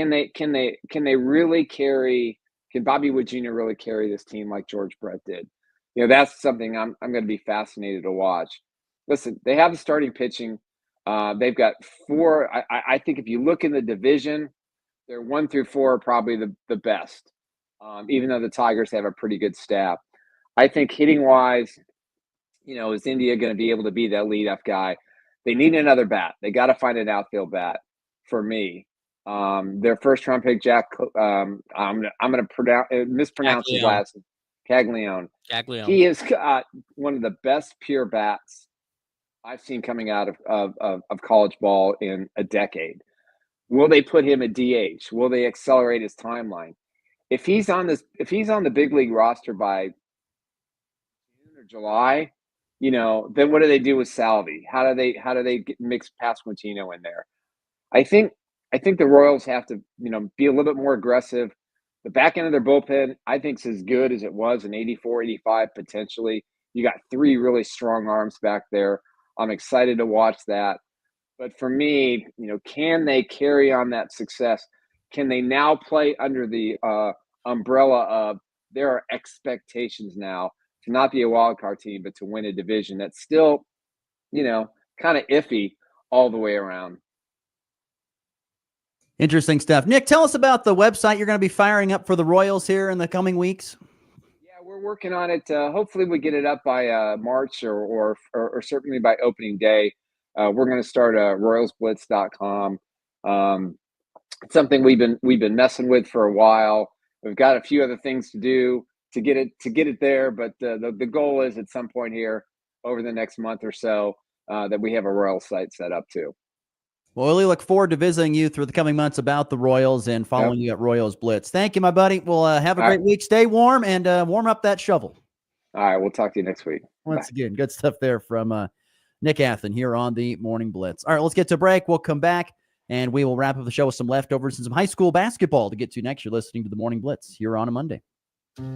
they really carry? Can Bobby Wood Jr. really carry this team like George Brett did? that's something I'm going to be fascinated to watch. Listen, they have the starting pitching. They've got 4. I think if you look in the division, they're 1 through 4 are probably the best, even though the Tigers have a pretty good staff. I think hitting wise, is India going to be able to be that leadoff guy? They need another bat. They got to find an outfield bat for me. Their first round pick, Jack, I'm going to mispronounce his last name, Caglione. He has got one of the best pure bats I've seen coming out of college ball in a decade. Will they put him at DH? Will they accelerate his timeline? If he's on the big league roster by June or July, then what do they do with Salvi? How do they mix Pasquantino in there? I think the Royals have to, be a little bit more aggressive. The back end of their bullpen, I think, is as good as it was in 84, 85, potentially. You got 3 really strong arms back there. I'm excited to watch that. But for me, can they carry on that success? Can they now play under the umbrella of there are expectations now to not be a wild card team, but to win a division that's still, kind of iffy all the way around. Interesting stuff. Nick, tell us about the website you're going to be firing up for the Royals here in the coming weeks. Yeah, we're working on it. Hopefully we get it up by March or certainly by opening day. We're going to start royalsblitz.com. It's something we've been messing with for a while. We've got a few other things to do to get it there, but the goal is at some point here over the next month or so that we have a Royals site set up too. Well, we look forward to visiting you through the coming months about the Royals and following you at Royals Blitz. Thank you, my buddy. We'll have a great week. Stay warm and warm up that shovel. All right. We'll talk to you next week. Once again, good stuff there from Nick Athen here on the Morning Blitz. All right, let's get to a break. We'll come back and we will wrap up the show with some leftovers and some high school basketball to get to next. You're listening to the Morning Blitz here on a Monday.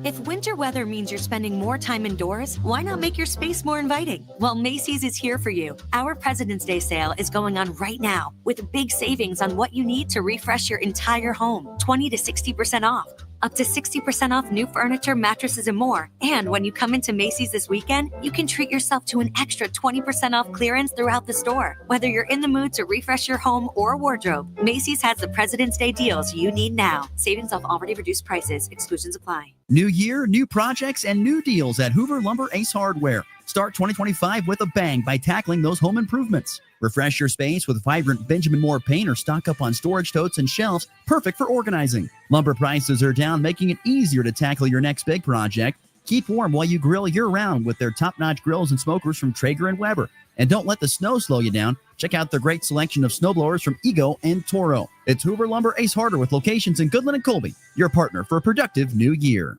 If winter weather means you're spending more time indoors, why not make your space more inviting? Well, Macy's is here for you. Our President's Day sale is going on right now with big savings on what you need to refresh your entire home. 20 to 60% off. Up to 60% off new furniture, mattresses, and more. And when you come into Macy's this weekend, you can treat yourself to an extra 20% off clearance throughout the store. Whether you're in the mood to refresh your home or wardrobe, Macy's has the President's Day deals you need now. Savings off already reduced prices. Exclusions apply. New year, new projects, and new deals at Hoover Lumber Ace Hardware. Start 2025 with a bang by tackling those home improvements. Refresh your space with vibrant Benjamin Moore paint or stock up on storage totes and shelves, perfect for organizing. Lumber prices are down, making it easier to tackle your next big project. Keep warm while you grill year-round with their top-notch grills and smokers from Traeger and Weber. And don't let the snow slow you down. Check out their great selection of snowblowers from Ego and Toro. It's Hoover Lumber Ace Hardware with locations in Goodland and Colby, your partner for a productive new year.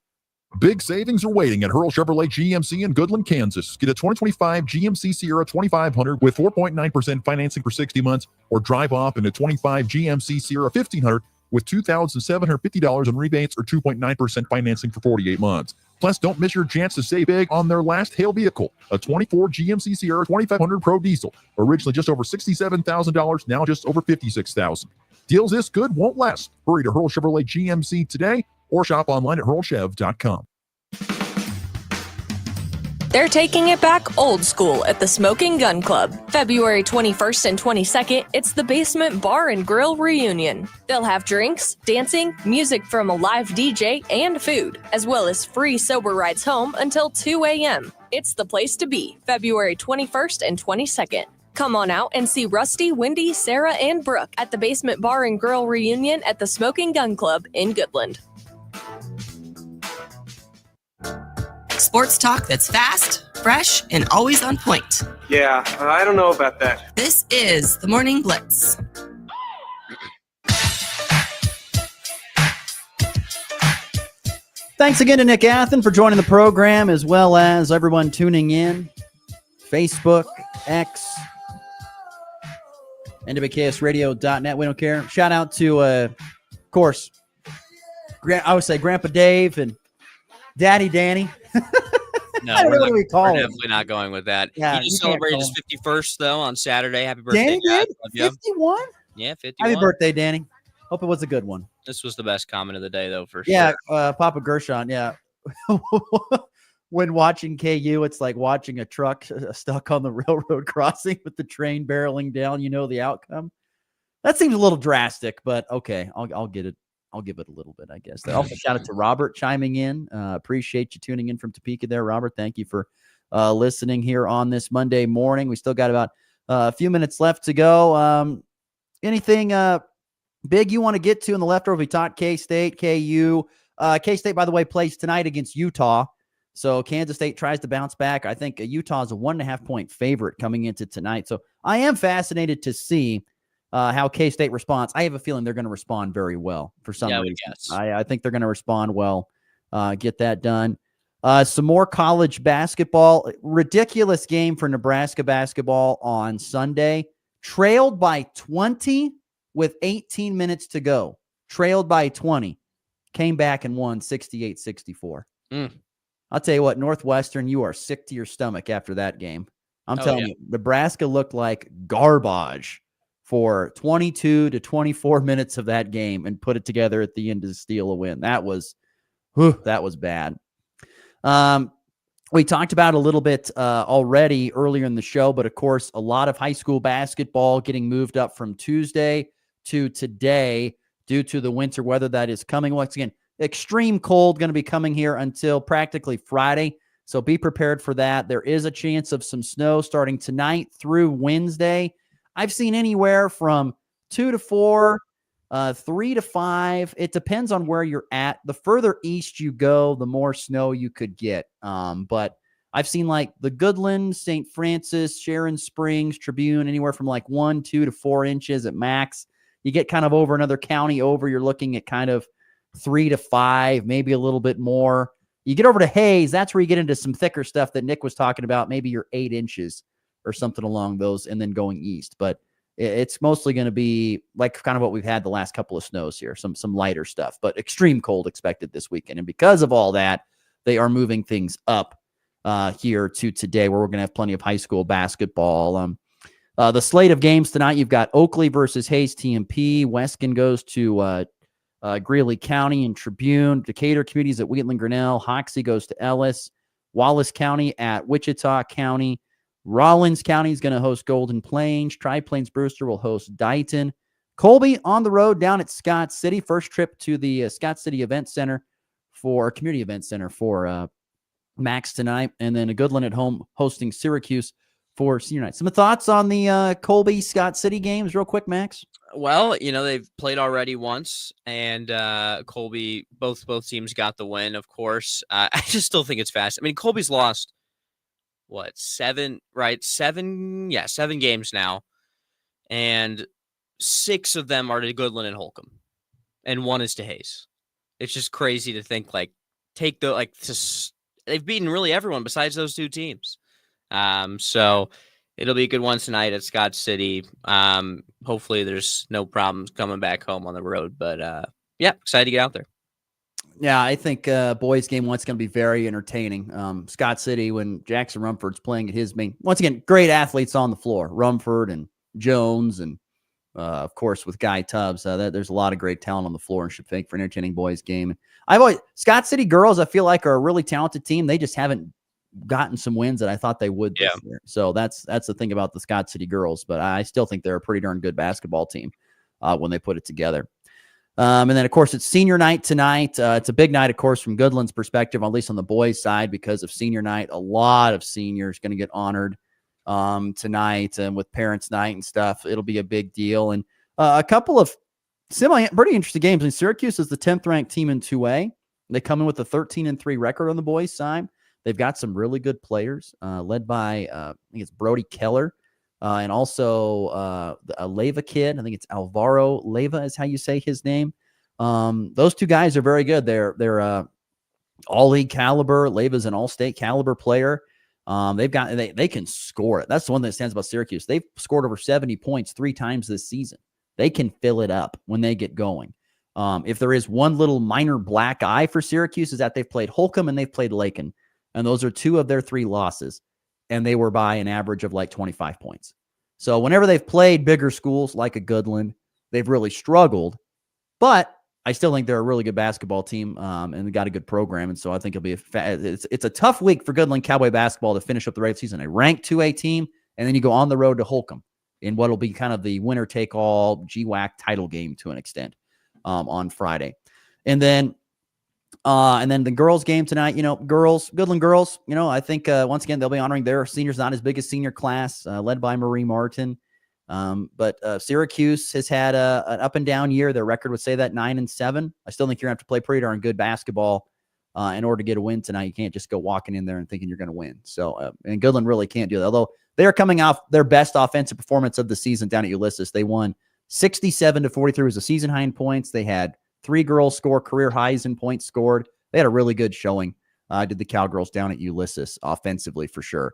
Big savings are waiting at Hurl Chevrolet GMC in Goodland, Kansas. Get a 2025 GMC Sierra 2500 with 4.9% financing for 60 months, or drive off in a 25 GMC Sierra 1500 with $2,750 in rebates or 2.9% financing for 48 months. Plus, don't miss your chance to save big on their last hail vehicle, a 24 GMC Sierra 2500 Pro Diesel, originally just over $67,000, now just over $56,000. Deals this good won't last. Hurry to Hurl Chevrolet GMC today, or shop online at hurlchev.com. They're taking it back old school at the Smoking Gun Club. February 21st and 22nd, it's the Basement Bar and Grill reunion. They'll have drinks, dancing, music from a live DJ, and food, as well as free sober rides home until 2 a.m. It's the place to be, February 21st and 22nd. Come on out and see Rusty, Wendy, Sarah, and Brooke at the Basement Bar and Grill reunion at the Smoking Gun Club in Goodland. Sports talk that's fast, fresh, and always on point. Yeah, I don't know about that. This is the Morning Blitz. Thanks again to Nick Athen for joining the program, as well as everyone tuning in. Facebook, X, NWKSradio.net. We don't care. Shout out to, of course, I would say Grandpa Dave and Daddy Danny. No, we're definitely not going with that. Yeah, he just celebrated his 51st, though, on Saturday. Happy birthday, Danny guys. did? 51? Yeah, 51. Happy birthday, Danny. Hope it was a good one. This was the best comment of the day, though, for sure. Yeah, Papa Gershon, yeah. when watching KU, it's like watching a truck stuck on the railroad crossing with the train barreling down. You know the outcome. That seems a little drastic, but okay, I'll get it. I'll give it a little bit, I guess. Also, shout out to Robert chiming in. Appreciate you tuning in from Topeka there, Robert. Thank you for listening here on this Monday morning. We still got about a few minutes left to go. Anything big you want to get to in the leftover? We talked K-State, KU. K-State, by the way, plays tonight against Utah. So Kansas State tries to bounce back. I think Utah is a 1.5-point favorite coming into tonight. So I am fascinated to see how K-State responds. I have a feeling they're going to respond very well for some reason. I think they're going to respond well, get that done. Some more college basketball. Ridiculous game for Nebraska basketball on Sunday. Trailed by 20 with 18 minutes to go. Trailed by 20. Came back and won 68-64. I'll tell you what, Northwestern, you are sick to your stomach after that game. I'm telling you, Nebraska looked like garbage for 22 to 24 minutes of that game and put it together at the end to steal a win. That was bad. We talked about a little bit already earlier in the show, but of course, a lot of high school basketball getting moved up from Tuesday to today due to the winter weather that is coming. Once again, extreme cold going to be coming here until practically Friday. So be prepared for that. There is a chance of some snow starting tonight through Wednesday. I've seen anywhere from 2 to 4, 3 to 5. It depends on where you're at. The further east you go, the more snow you could get. But I've seen like the Goodland, St. Francis, Sharon Springs, Tribune, anywhere from like 1, 2 to 4 inches at max. You get kind of over another county over, you're looking at kind of 3 to 5, maybe a little bit more. You get over to Hayes, that's where you get into some thicker stuff that Nick was talking about. Maybe you're 8 inches or something along those, and then going east. But it's mostly going to be like kind of what we've had the last couple of snows here, some lighter stuff, but extreme cold expected this weekend. And because of all that, they are moving things up here to today, where we're going to have plenty of high school basketball. The slate of games tonight, you've got Oakley versus Hayes TMP. Weston goes to Greeley County and Tribune. Decatur Communities at Wheatland Grinnell. Hoxie goes to Ellis. Wallace County at Wichita County. Rollins County is going to host Golden Plains. Tri-Plains Brewster will host Dighton. Colby on the road down at Scott City. First trip to the Scott City Event Center for Community Event Center for Max tonight. And then a Goodland at home hosting Syracuse for senior night. Some thoughts on the Colby Scott City games real quick, Max? Well, they've played already once, and Colby, both teams got the win, of course. I just still think it's fast. I mean, Colby's lost, 7 games now, and 6 of them are to Goodland and Holcomb, and 1 is to Hayes. It's just crazy to think, they've beaten really everyone besides those 2 teams. So it'll be a good one tonight at Scott City. Hopefully there's no problems coming back home on the road, but excited to get out there. Yeah, I think boys game one's going to be very entertaining. Scott City, when Jackson Rumford's playing at his main, once again, great athletes on the floor, Rumford and Jones, and of course with Guy Tubbs. There's a lot of great talent on the floor and should make for an entertaining boys game. Scott City girls, I feel like, are a really talented team. They just haven't gotten some wins that I thought they would this year. So that's the thing about the Scott City girls, but I still think they're a pretty darn good basketball team when they put it together. And then, of course, it's senior night tonight. It's a big night, of course, from Goodland's perspective, at least on the boys' side, because of senior night. A lot of seniors going to get honored tonight, and with parents' night and stuff. It'll be a big deal. And a couple of pretty interesting games. And Syracuse is the 10th ranked team in 2A. They come in with a 13-3 record on the boys' side. They've got some really good players, led by I think it's Brody Keller, and also a Leyva kid. I think it's Alvaro Leyva is how you say his name. Those 2 guys are very good. They're all-league caliber. Leyva's an all-state caliber player. They can score it. That's the one that stands about Syracuse. They've scored over 70 points 3 times this season. They can fill it up when they get going. If there is one little minor black eye for Syracuse, is that they've played Holcomb and they've played Lakin. And those are 2 of their 3 losses. And they were by an average of like 25 points. So whenever they've played bigger schools like a Goodland, they've really struggled. But I still think they're a really good basketball team, and they got a good program. And so I think it'll be it's a tough week for Goodland Cowboy basketball to finish up the regular season. A ranked 2A team, and then you go on the road to Holcomb in what will be kind of the winner-take-all GWAC title game to an extent on Friday. And then the girls game tonight, Goodland girls, I think once again, they'll be honoring their seniors, not as big as senior class, led by Marie Martin. But Syracuse has had an up and down year. Their record would say that 9-7. I still think you're going to have to play pretty darn good basketball in order to get a win tonight. You can't just go walking in there and thinking you're going to win. So, and Goodland really can't do that. Although they are coming off their best offensive performance of the season down at Ulysses. They won 67-43 was a season high in points. They had 3 girls score career highs in points scored. They had a really good showing. Did the Cowgirls down at Ulysses offensively for sure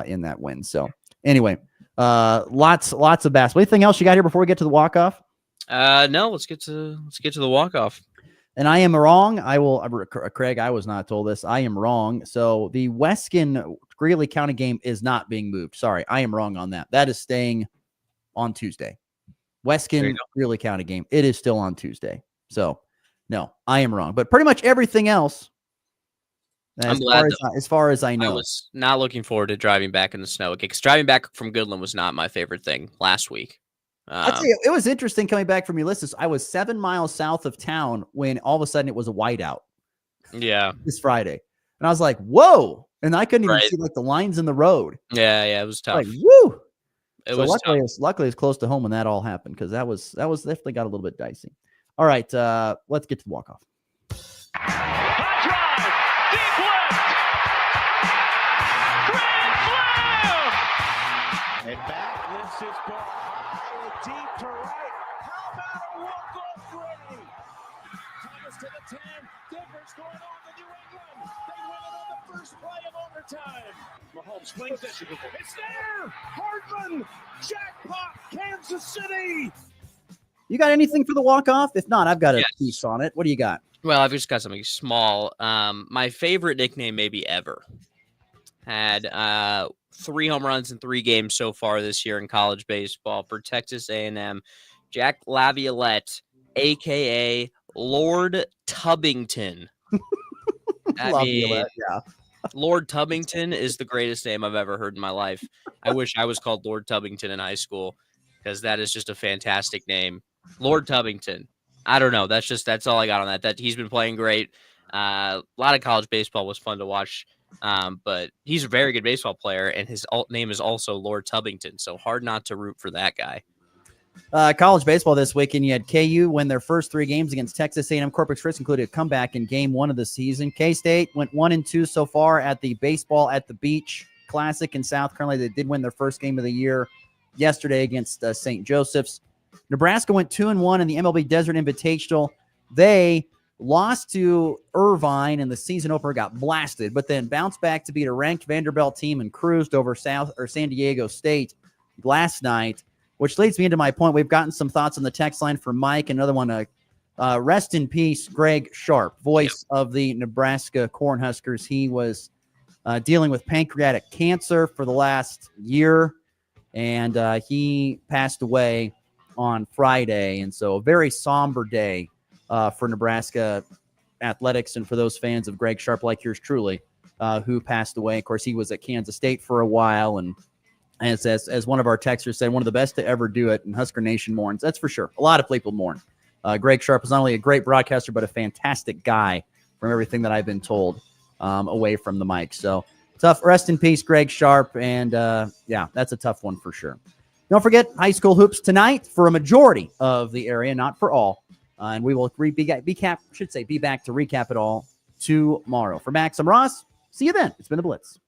in that win. So anyway, lots of basketball. Anything else you got here before we get to the walk-off? No, let's get to the walk-off. And I am wrong. Craig, I was not told this. I am wrong. So the Weskin Greeley County game is not being moved. Sorry, I am wrong on that. That is staying on Tuesday. Weskin Greeley County game. It is still on Tuesday. So no, I am wrong. But pretty much everything else, as far as I know. I was not looking forward to driving back in the snow again, because driving back from Goodland was not my favorite thing last week. I'll tell you, it was interesting coming back from Ulysses. I was 7 miles south of town when all of a sudden it was a whiteout. Yeah. This Friday. And I was like, whoa. And I couldn't even see like the lines in the road. Yeah, it was tough. Like, woo. Luckily it was close to home when that all happened, because that was definitely got a little bit dicey. All right, let's get to the walk-off. And back lifts his ball high, deep to right. How about a walk-off three? Thomas to the 10. Difference going on in New England. They win it on the first play of overtime. Mahomes flings it. It's there. Hardman. Jackpot. Kansas City. You got anything for the walk-off? If not, I've got a piece on it. What do you got? Well, I've just got something small. My favorite nickname maybe ever. Had 3 home runs in 3 games so far this year in college baseball for Texas A&M. Jack Laviolette, a.k.a. Lord Tubbington. Laviolette, yeah. Lord Tubbington is the greatest name I've ever heard in my life. I wish I was called Lord Tubbington in high school, because that is just a fantastic name. Lord Tubbington. I don't know. That's all I got on that. He's been playing great. A lot of college baseball was fun to watch. But he's a very good baseball player, and his name is also Lord Tubbington. So hard not to root for that guy. College baseball this weekend, you had KU win their first 3 games against Texas A&M Corpus Christi, included a comeback in game 1 of the season. K-State went 1-2 so far at the Baseball at the Beach Classic in South Carolina. They did win their first game of the year yesterday against St. Joseph's. Nebraska went 2-1 in the MLB Desert Invitational. They lost to Irvine, and the season opener got blasted, but then bounced back to beat a ranked Vanderbilt team and cruised over San Diego State last night, which leads me into my point. We've gotten some thoughts on the text line from Mike. Another one, rest in peace, Greg Sharp, voice of the Nebraska Cornhuskers. He was dealing with pancreatic cancer for the last year, and he passed away on Friday. And so a very somber day for Nebraska athletics and for those fans of Greg Sharp like yours truly, who passed away. Of course, he was at Kansas State for a while, and as one of our texters said, one of the best to ever do it, and Husker Nation mourns. That's for sure. A lot of people mourn. Greg Sharp was not only a great broadcaster, but a fantastic guy from everything that I've been told away from the mic. So tough. Rest in peace, Greg Sharp. And that's a tough one for sure. Don't forget high school hoops tonight for a majority of the area, not for all. And we will be back to recap it all tomorrow. For Max, I'm Ross. See you then. It's been the Blitz.